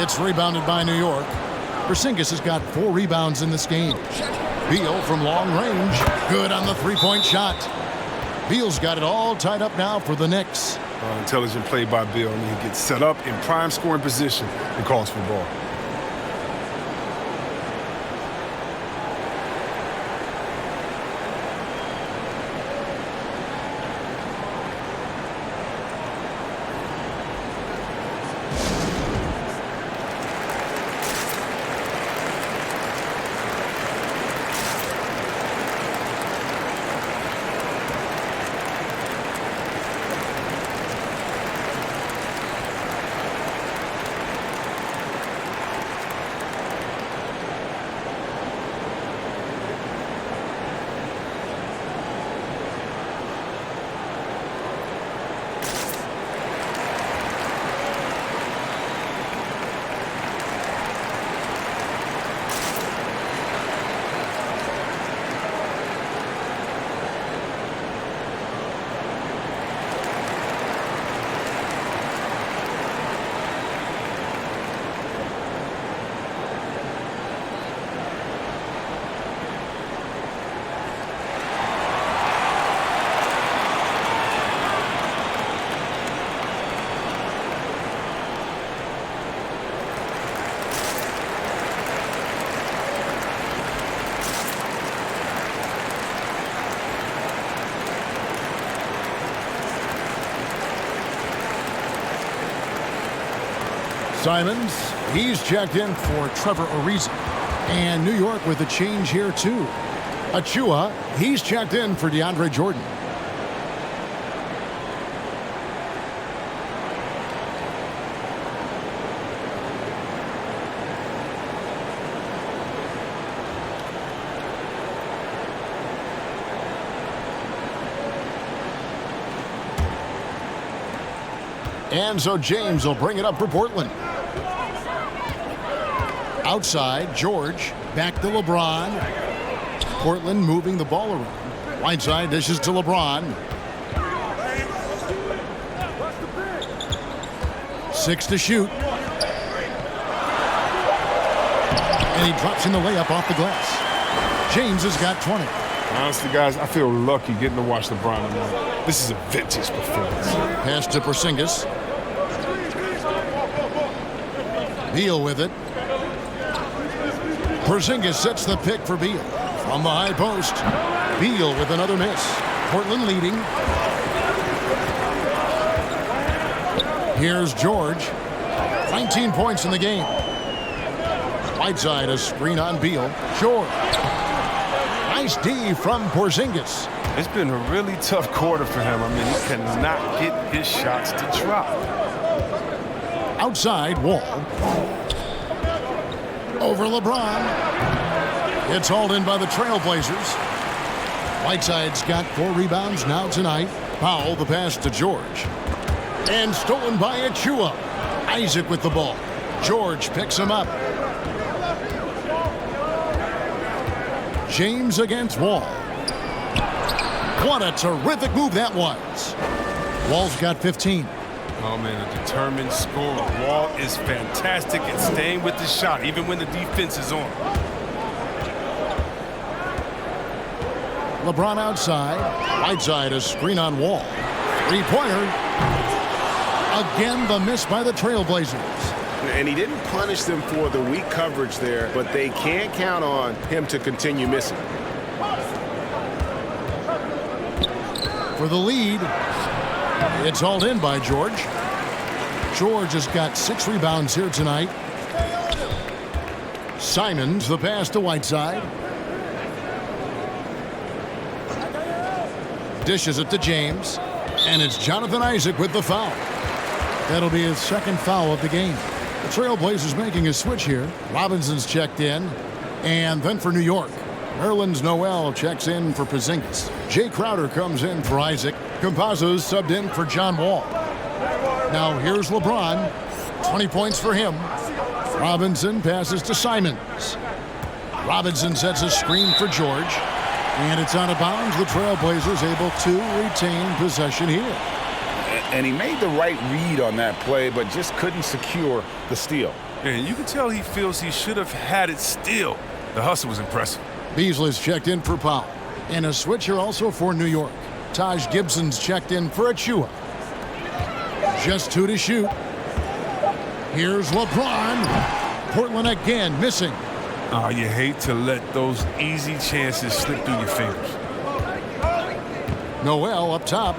It's rebounded by New York. Porzingis has got 4 rebounds in this game. Beal from long range. Good on the 3-point shot. Beal's got it all tied up now for the Knicks. Intelligent play by Beal. I mean, he gets set up in prime scoring position and calls for the ball. Simons, he's checked in for Trevor Ariza. And New York with a change here, too. Achua, he's checked in for DeAndre Jordan. And so James will bring it up for Portland. Outside, George, back to LeBron. Portland moving the ball around. Whiteside dishes to LeBron. 6 to shoot. And he drops in the layup off the glass. James has got 20. Honestly, guys, I feel lucky getting to watch LeBron tonight. This is a vintage performance. Pass to Porzingis. Beal with it. Porzingis sets the pick for Beal. From the high post. Beal with another miss. Portland leading. Here's George. 19 points in the game. Whiteside, a screen on Beal. George. Nice D from Porzingis. It's been a really tough quarter for him. I mean, he cannot get his shots to drop. Outside, Wall. Over LeBron. It's hauled in by the Trailblazers. Whiteside's got 4 rebounds now tonight. Powell, the pass to George. And stolen by Achua. Isaac with the ball. George picks him up. James against Wall. What a terrific move that was. Wall's got 15. Oh, man, a determined scorer. Wall is fantastic at staying with the shot, even when the defense is on. LeBron outside. Whiteside, a screen on Wall. Three-pointer. Again, the miss by the Trailblazers. And he didn't punish them for the weak coverage there, but they can't count on him to continue missing. For the lead, it's hauled in by George. George has got 6 rebounds here tonight. Simons, the pass to Whiteside. Dishes it to James. And it's Jonathan Isaac with the foul. That'll be his second foul of the game. The Trailblazers making a switch here. Robinson's checked in. And then for New York, Nerlens Noel checks in for Porzingis. Jay Crowder comes in for Isaac. Campazzo's subbed in for John Wall. Now here's LeBron. 20 points for him. Robinson passes to Simons. Robinson sets a screen for George. And it's out of bounds. The Trailblazers able to retain possession here. And he made the right read on that play, but just couldn't secure the steal. And you can tell he feels he should have had it still. The hustle was impressive. Beasley's checked in for Powell. And a switch here also for New York. Taj Gibson's checked in for Achua. Just 2 to shoot. Here's LeBron. Portland again missing. Oh, you hate to let those easy chances slip through your fingers. Noel up top.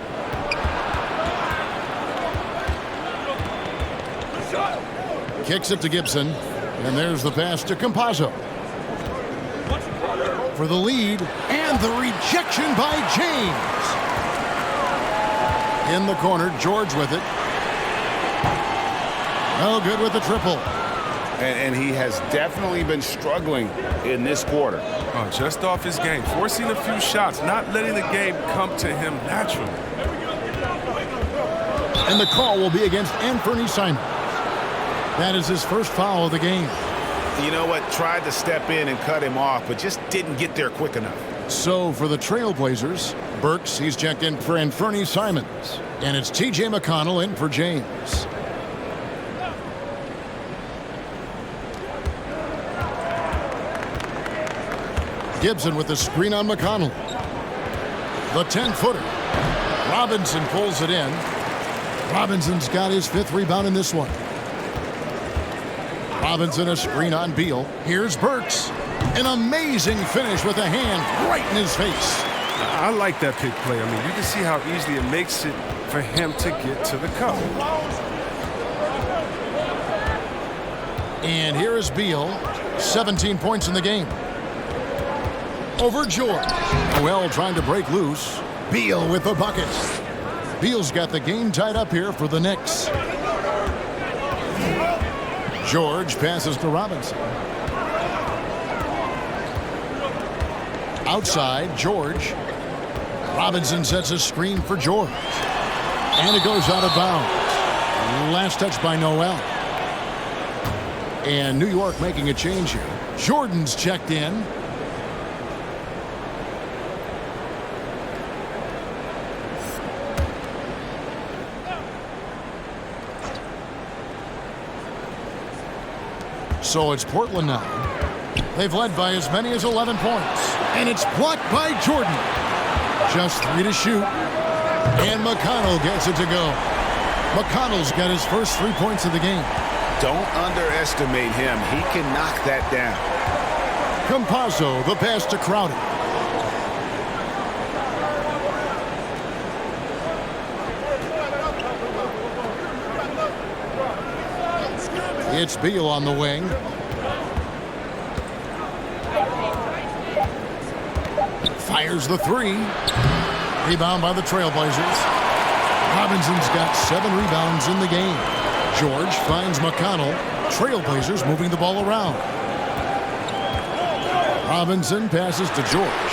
Kicks it to Gibson. And there's the pass to Campazzo. For the lead. And the rejection by James. In the corner, George with it. No good with the triple. And he has definitely been struggling in this quarter. Oh, just off his game, forcing a few shots, not letting the game come to him naturally. And the call will be against Anthony Simons. That is his first foul of the game. You know what? Tried to step in and cut him off, but just didn't get there quick enough. So for the Trailblazers, Burks, he's checked in for Anthony Simons. And it's T.J. McConnell in for James. Gibson with the screen on McConnell. The 10-footer. Robinson pulls it in. Robinson's got his 5th rebound in this one. Robinson a screen on Beal. Here's Burks. An amazing finish with a hand right in his face. I like that pick play. I mean, you can see how easily it makes it for him to get to the cup. And here is Beal. 17 points in the game. Over George. Noel trying to break loose. Beal with the bucket. Beal's got the game tied up here for the Knicks. George passes to Robinson. Outside, George. Robinson sets a screen for George. And it goes out of bounds. Last touch by Noel. And New York making a change here. Jordan's checked in. So it's Portland now. They've led by as many as 11 points. And it's blocked by Jordan. Just 3 to shoot. And McConnell gets it to go. McConnell's got his first 3 points of the game. Don't underestimate him. He can knock that down. Campazzo, the pass to Crowder. It's Beal on the wing. Fires the 3. Rebound by the Trailblazers. Robinson's got 7 rebounds in the game. George finds McConnell. Trailblazers moving the ball around. Robinson passes to George.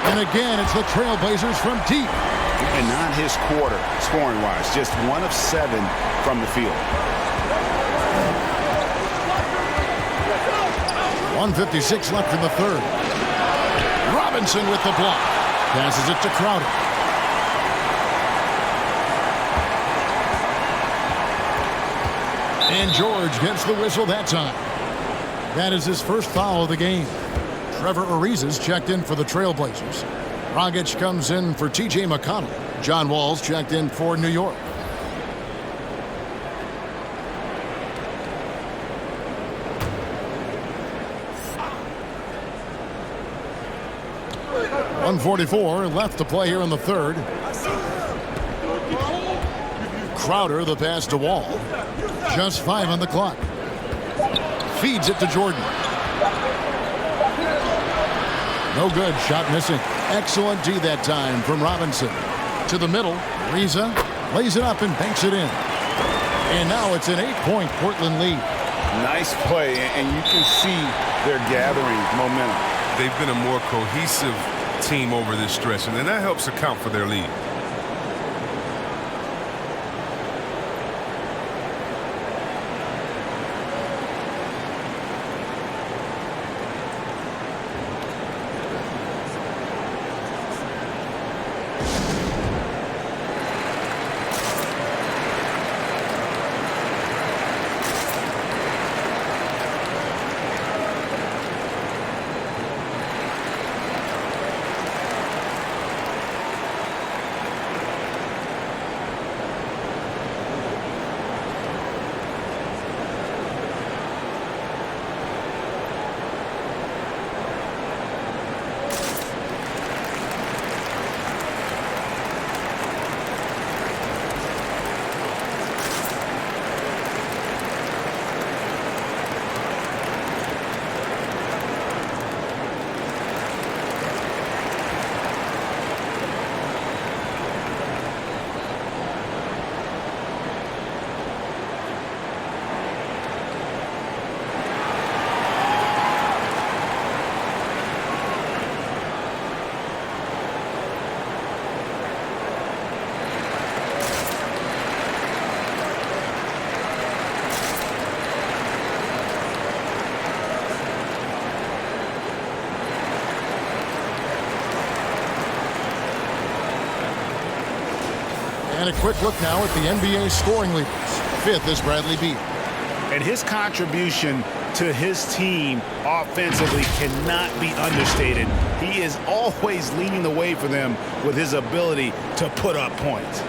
And again, it's the Trailblazers from deep. And not his quarter, scoring-wise. Just 1 of 7 from the field. 1:56 left in the third. Robinson with the block. Passes it to Crowder. And George gets the whistle that time. That is his first foul of the game. Trevor Ariza's checked in for the Trailblazers. Dragic comes in for T.J. McConnell. John Wall's checked in for New York. .144 left to play here in the third. Crowder, the pass to Wall. Just 5 on the clock. Feeds it to Jordan. No good. Shot missing. Excellent D that time from Robinson. To the middle. Ariza lays it up and banks it in. And now it's an 8-point Portland lead. Nice play, and you can see they're gathering momentum. They've been a more cohesive team over this stretch, and then that helps account for their lead. And a quick look now at the NBA scoring leaders. 5th is Bradley Beal. And his contribution to his team offensively cannot be understated. He is always leading the way for them with his ability to put up points.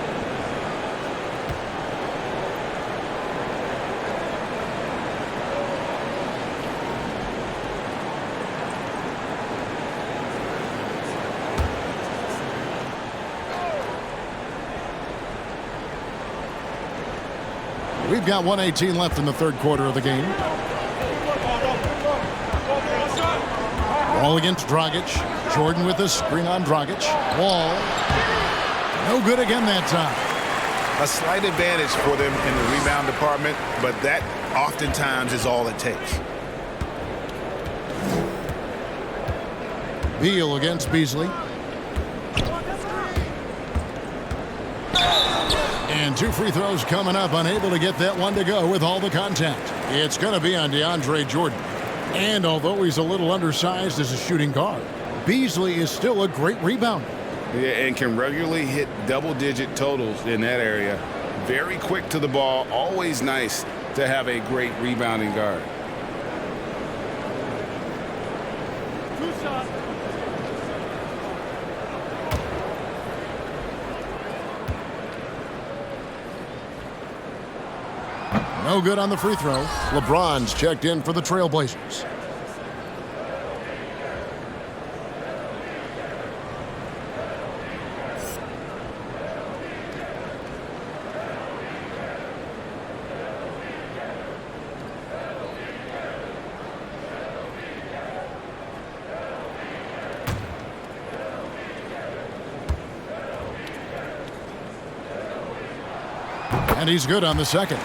We've got 1:18 left in the third quarter of the game. Ball against Dragic. Jordan with the screen on Dragic. Wall. No good again that time. A slight advantage for them in the rebound department, but that oftentimes is all it takes. Beal against Beasley. And 2 free throws coming up, unable to get that one to go with all the contact. It's going to be on DeAndre Jordan. And although he's a little undersized as a shooting guard, Beasley is still a great rebounder. Yeah, and can regularly hit double-digit totals in that area. Very quick to the ball. Always nice to have a great rebounding guard. No good on the free throw. LeBron's checked in for the Trailblazers. And he's good on the second.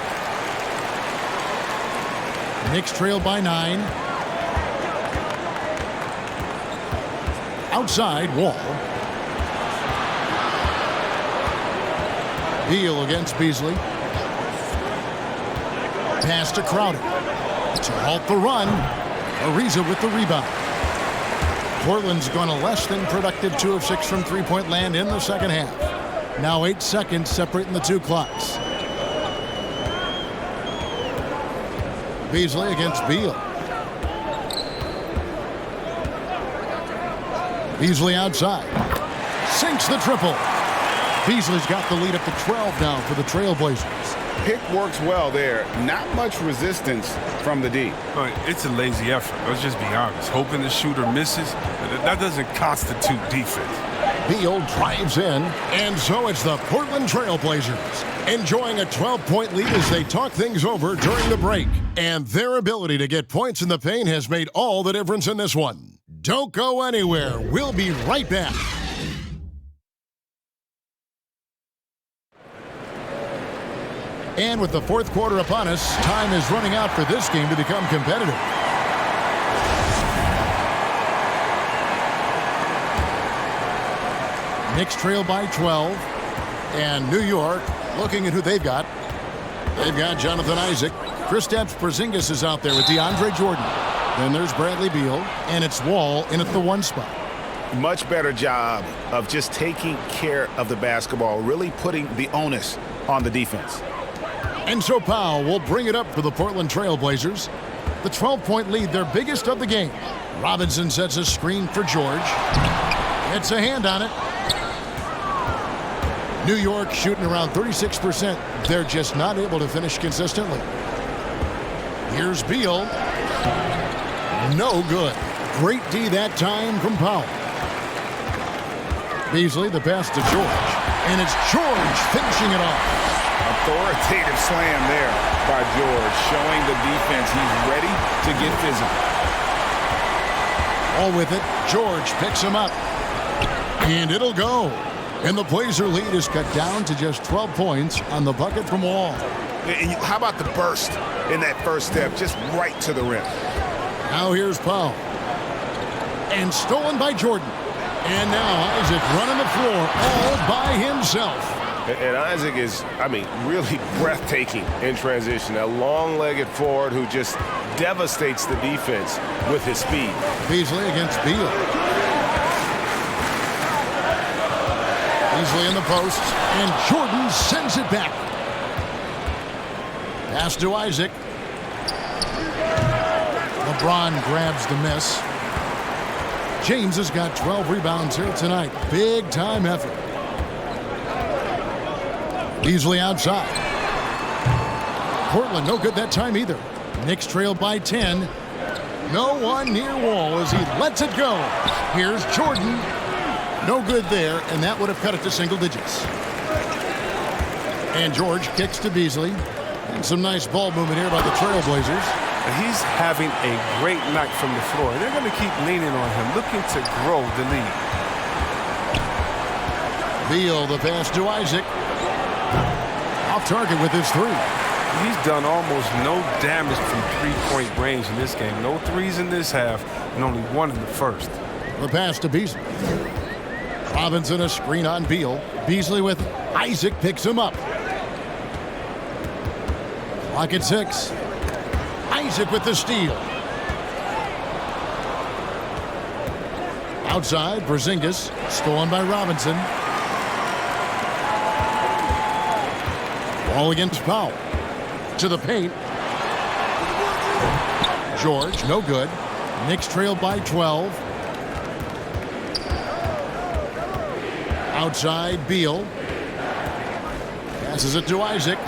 Knicks trail by 9. Outside, Wall. Beal against Beasley. Pass to Crowder. To halt the run. Ariza with the rebound. Portland's gone a less than productive 2 of 6 from three-point land in the second half. Now 8 seconds separating the two clocks. Beasley against Beal. Beasley outside. Sinks the triple. Beasley's got the lead up to 12 now for the Trailblazers. Pick works well there. Not much resistance from the D. It's a lazy effort. Let's just be honest. Hoping the shooter misses, that doesn't constitute defense. Beal drives in, and so it's the Portland Trailblazers enjoying a 12-point lead as they talk things over during the break. And their ability to get points in the paint has made all the difference in this one. Don't go anywhere. We'll be right back. And with the fourth quarter upon us, time is running out for this game to become competitive. Knicks trail by 12. And New York looking at who they've got. They've got Jonathan Isaac. Kristaps Porzingis is out there with DeAndre Jordan. Then there's Bradley Beal, and it's Wall in at the 1 spot. Much better job of just taking care of the basketball, really putting the onus on the defense. And so Powell will bring it up for the Portland Trailblazers. The 12-point lead, their biggest of the game. Robinson sets a screen for George. It's a hand on it. New York shooting around 36%. They're just not able to finish consistently. Here's Beal. No good. Great D that time from Powell. Beasley, the pass to George. And it's George finishing it off. Authoritative slam there by George, showing the defense he's ready to get physical. All with it. George picks him up. And it'll go. And the Blazer lead is cut down to just 12 points on the bucket from Wall. And how about the burst in that first step, just right to the rim? Now here's Powell. And stolen by Jordan. And now Isaac running the floor all by himself. And Isaac is, really breathtaking in transition. A long-legged forward who just devastates the defense with his speed. Beasley against Beal. Beasley in the post, and Jordan sends it back. Pass to Isaac. LeBron grabs the miss. James has got 12 rebounds here tonight. Big time effort. Beasley outside. Portland no good that time either. Knicks trail by 10. No one near Wall as he lets it go. Here's Jordan. No good there, and that would have cut it to single digits. And George kicks to Beasley. And some nice ball movement here by the Trailblazers. He's having a great night from the floor. They're going to keep leaning on him, looking to grow the lead. Beal, the pass to Isaac. Off target with his 3. He's done almost no damage from three-point range in this game. No threes in this half, and only 1 in the first. The pass to Beasley. Robinson a screen on Beal. Beasley with Isaac picks him up. Clock at 6. Isaac with the steal. Outside, Porzingis, stolen by Robinson. Ball against Powell. To the paint. George, no good. Knicks trail by 12. Outside, Beal. Passes it to Isaac.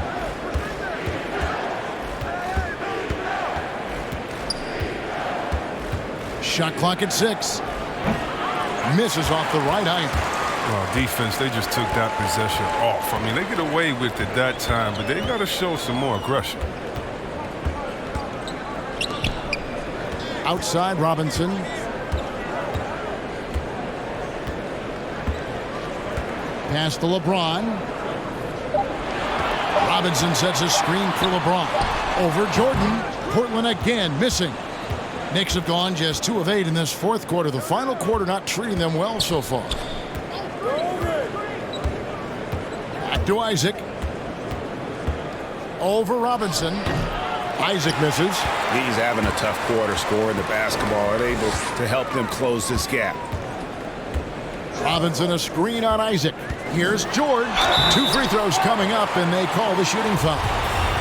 Shot clock at 6. Misses off the right iron. Well, defense, they just took that possession off. I mean, they get away with it that time, but they got to show some more aggression. Outside, Robinson. Pass to LeBron. Robinson sets a screen for LeBron. Over Jordan. Portland again missing. Knicks have gone just 2 of 8 in this fourth quarter. The final quarter not treating them well so far. Back to Isaac. Over Robinson. Isaac misses. He's having a tough quarter, scoring the basketball, and able to help them close this gap. Robinson a screen on Isaac. Here's George. 2 free throws coming up, and they call the shooting foul.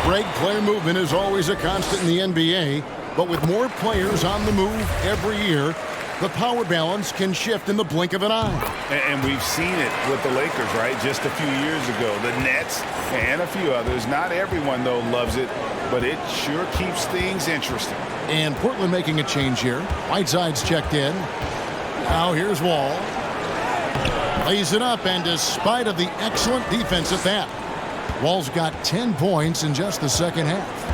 Greg, player movement is always a constant in the NBA, but with more players on the move every year, the power balance can shift in the blink of an eye. And we've seen it with the Lakers, right? Just a few years ago. The Nets and a few others. Not everyone, though, loves it, but it sure keeps things interesting. And Portland making a change here. Whiteside's checked in. Now here's Wall. Lays it up, and despite of the excellent defense at that, Wall's got 10 points in just the second half.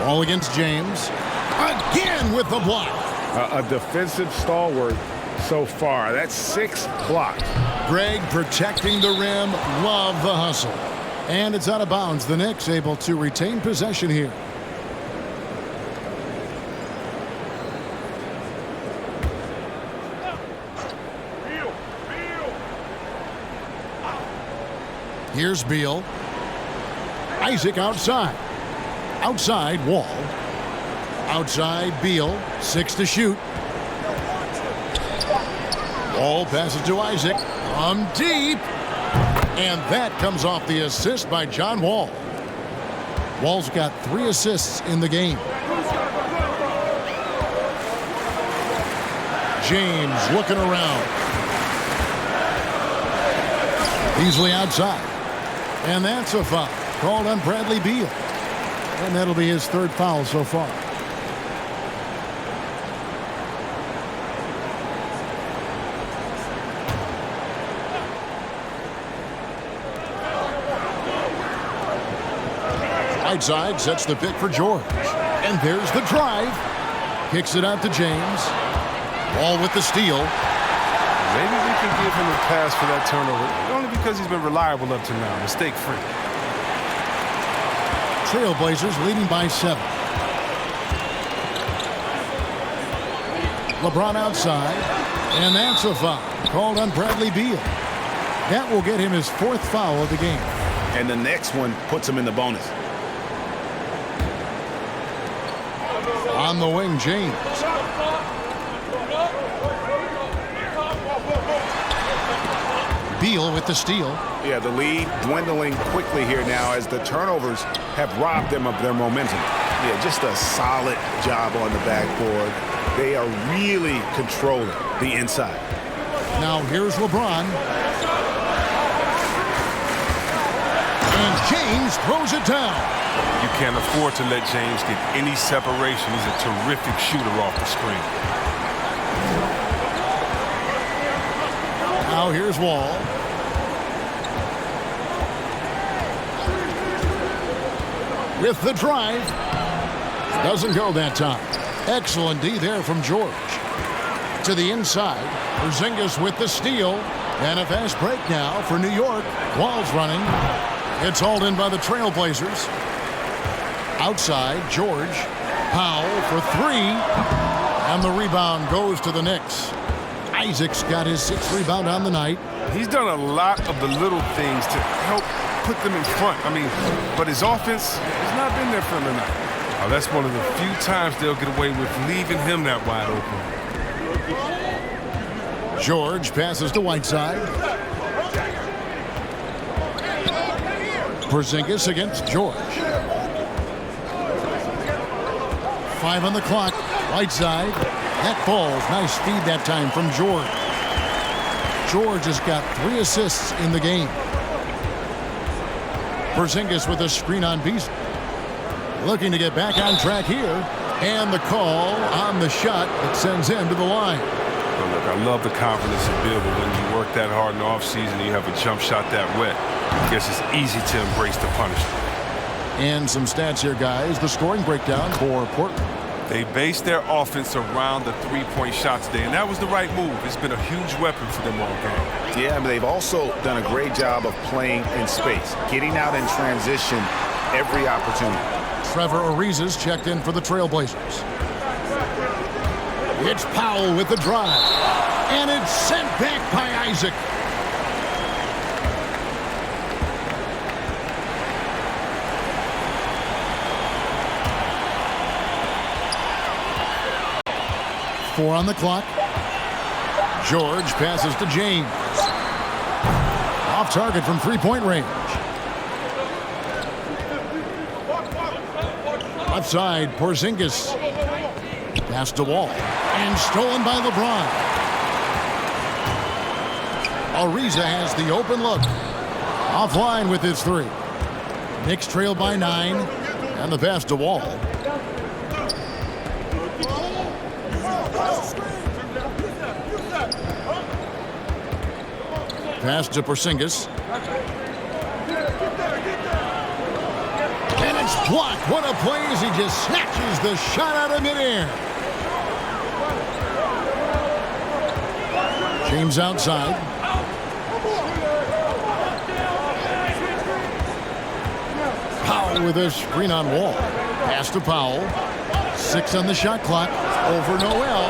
Wall against James. Again with the block. A defensive stalwart so far. That's 6 blocks. Greg protecting the rim. Love the hustle. And it's out of bounds. The Knicks able to retain possession here. Here's Beal. Isaac outside. Outside, Wall. Outside, Beal. 6 to shoot. Wall passes to Isaac. From deep. And that comes off the assist by John Wall. Wall's got 3 assists in the game. James looking around. Beasley outside. And that's a foul called on Bradley Beal. And that'll be his 3rd foul so far. Whiteside sets the pick for George. And there's the drive. Kicks it out to James. Wall with the steal. Maybe we can give him a pass for that turnover, only because he's been reliable up to now, mistake-free. Trailblazers leading by 7. LeBron outside, and that's a foul called on Bradley Beal. That will get him his 4th foul of the game. And the next one puts him in the bonus. On the wing, James. Beal with the steal. Yeah, the lead dwindling quickly here now as the turnovers have robbed them of their momentum. Yeah, just a solid job on the backboard. They are really controlling the inside. Now here's LeBron. And James throws it down. You can't afford to let James get any separation. He's a terrific shooter off the screen. Now here's Wall. With the drive. Doesn't go that time. Excellent D there from George. To the inside. Porzingis with the steal. And a fast break now for New York. Wall's running. It's hauled in by the Trailblazers. Outside, George. Powell for 3. And the rebound goes to the Knicks. Isaac's got his 6th rebound on the night. He's done a lot of the little things to help put them in front. But his offense has not been there for him tonight. That's one of the few times they'll get away with leaving him that wide open. George passes to Whiteside. Porzingis against George. 5 on the clock. Whiteside. That falls. Nice feed that time from George. George has got 3 assists in the game. Porzingis with a screen on Beasley. Looking to get back on track here. And the call on the shot that sends him to the line. Well, look, I love the confidence you build, but when you work that hard in the offseason and you have a jump shot that wet, I guess it's easy to embrace the punishment. And some stats here, guys. The scoring breakdown for Portland. They base their offense around the three-point shot today, and that was the right move. It's been a huge weapon for them all game. Yeah, but they've also done a great job of playing in space, getting out in transition every opportunity. Trevor Ariza's checked in for the Trailblazers. It's Powell with the drive, and it's sent back by Isaac. Four on the clock. George passes to James. Off target from three-point range. Left side, Porzingis. Pass to Wall. And stolen by LeBron. Ariza has the open look. Offline with his three. Knicks trail by 9. And the pass to Wall. Pass to Porzingis. And it's blocked. What a play as he just snatches the shot out of midair. James outside. Powell with a screen on Wall. Pass to Powell. 6 on the shot clock. Over Noel.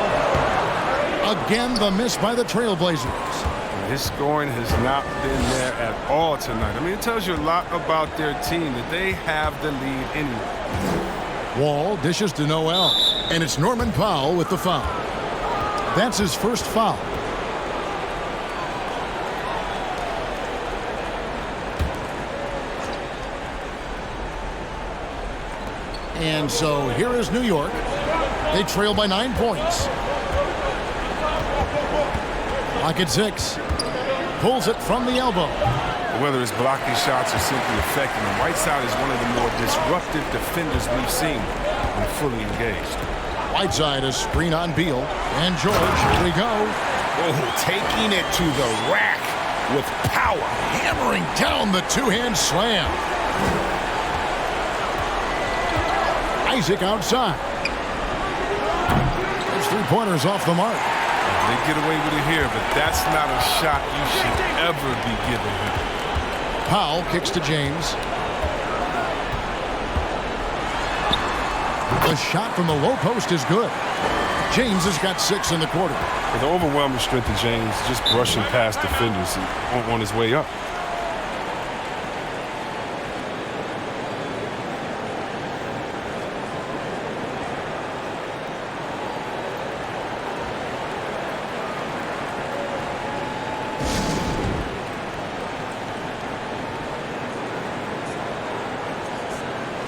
Again, the miss by the Trailblazers. His scoring has not been there at all tonight. I mean, it tells you a lot about their team that they have the lead anyway. Wall dishes to Noel, and it's Norman Powell with the foul. That's his first foul. And so here is New York. They trail by 9 points. Clock at 6. Pulls it from the elbow. Whether it's blocking shots or simply affecting them, Whiteside is one of the more disruptive defenders we've seen when fully engaged. Whiteside a screen on Beal. And George, here we go. Oh, taking it to the rack with power. Hammering down the two-hand slam. Isaac outside. Those three-pointers off the mark. They get away with it here, but that's not a shot you should ever be giving him. Powell kicks to James. The shot from the low post is good. James has got 6 in the quarter. With the overwhelming strength of James, just brushing past defenders on his way up.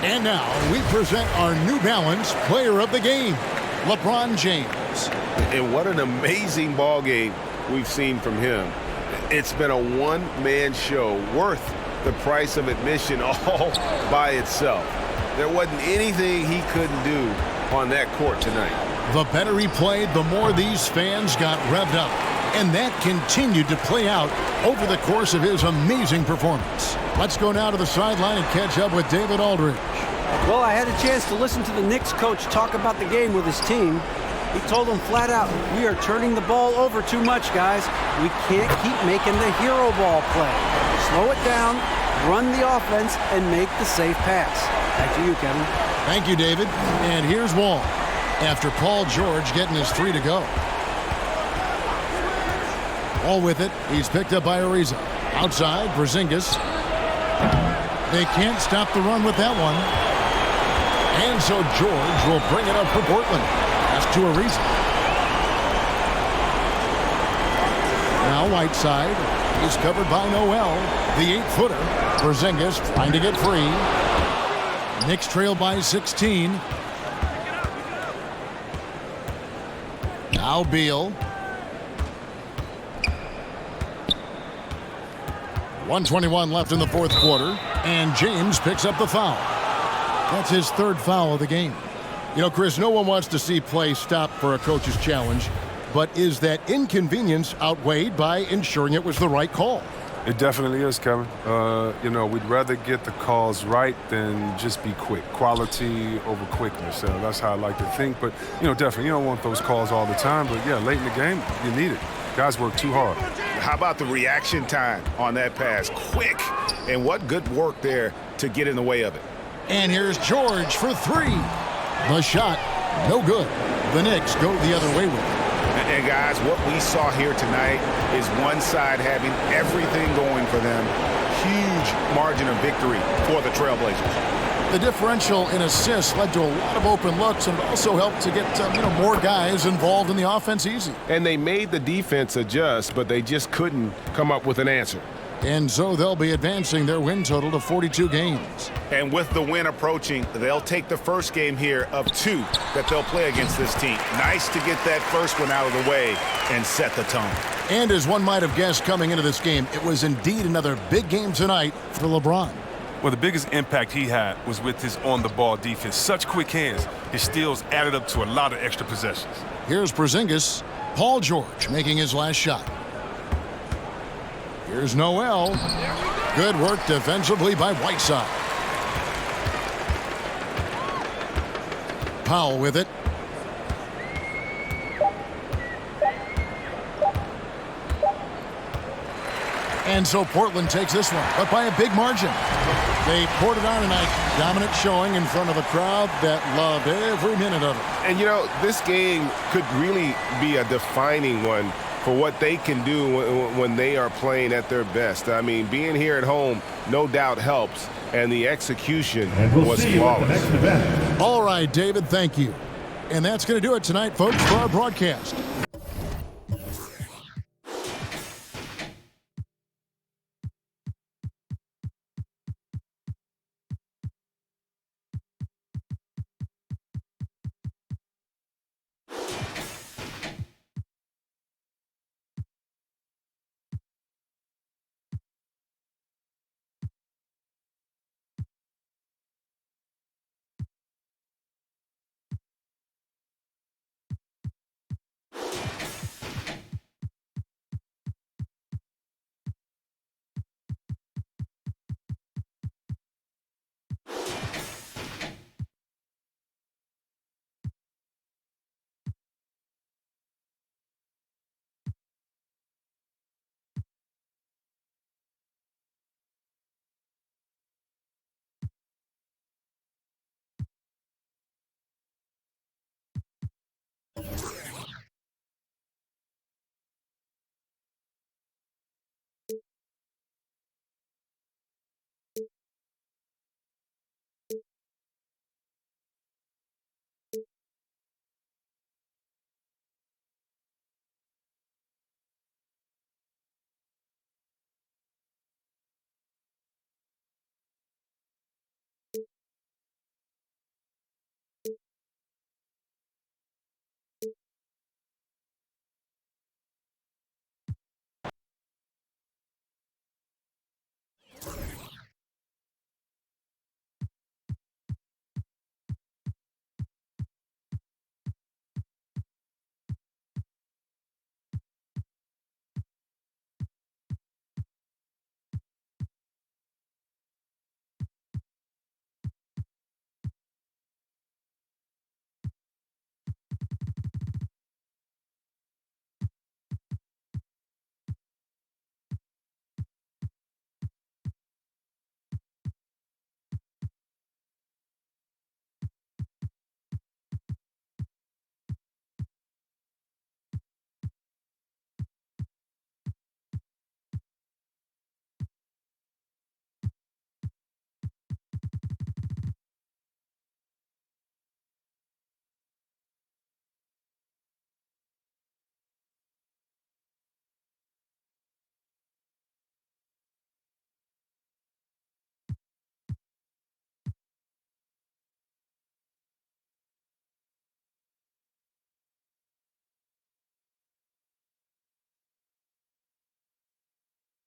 And now we present our New Balance Player of the Game, LeBron James. And what an amazing ball game we've seen from him. It's been a one-man show worth the price of admission all by itself. There wasn't anything he couldn't do on that court tonight. The better he played, the more these fans got revved up. And that continued to play out over the course of his amazing performance. Let's go now to the sideline and catch up with David Aldridge. Well, I had a chance to listen to the Knicks coach talk about the game with his team. He told them flat out, we are turning the ball over too much, guys. We can't keep making the hero ball play. Slow it down, run the offense, and make the safe pass. Back to you, Kevin. Thank you, David. And here's Wall after Paul George getting his 3 to go. Wall with it. He's picked up by Ariza. Outside, Porzingis. They can't stop the run with that one. And so George will bring it up for Portland. That's to Ariza. Now Whiteside. He's covered by Noel. The 8-footer. Porzingis trying to get free. Knicks trail by 16. Now Beal. 1:21 left in the fourth quarter, and James picks up the foul. That's his 3rd foul of the game. You know, Chris, no one wants to see play stop for a coach's challenge, but is that inconvenience outweighed by ensuring it was the right call? It definitely is, Kevin. You know, we'd rather get the calls right than just be quick. Quality over quickness. That's how I like to think. But, you know, definitely, you don't want those calls all the time. But, yeah, late in the game, you need it. Guys work too hard. How about the reaction time on that pass? Quick. And what good work there to get in the way of it. And here's George for three. The shot, no good. The Knicks go the other way with it. And guys, what we saw here tonight is one side having everything going for them. Huge margin of victory for the Trailblazers. The differential in assists led to a lot of open looks, and it also helped to get more guys involved in the offense easy. And they made the defense adjust, but they just couldn't come up with an answer. And so they'll be advancing their win total to 42 games. And with the win approaching, they'll take the first game here of 2 that they'll play against this team. Nice to get that first one out of the way and set the tone. And as one might have guessed coming into this game, it was indeed another big game tonight for LeBron. Well, the biggest impact he had was with his on-the-ball defense. Such quick hands, his steals added up to a lot of extra possessions. Here's Porzingis. Paul George making his last shot. Here's Noel. Good work defensively by Whiteside. Powell with it. And so Portland takes this one, but by a big margin. They poured it on tonight. Dominant showing in front of a crowd that loved every minute of it. And, you know, this game could really be a defining one for what they can do when they are playing at their best. I mean, being here at home no doubt helps, and the execution was flawless. All right, David, thank you. And that's going to do it tonight, folks, for our broadcast.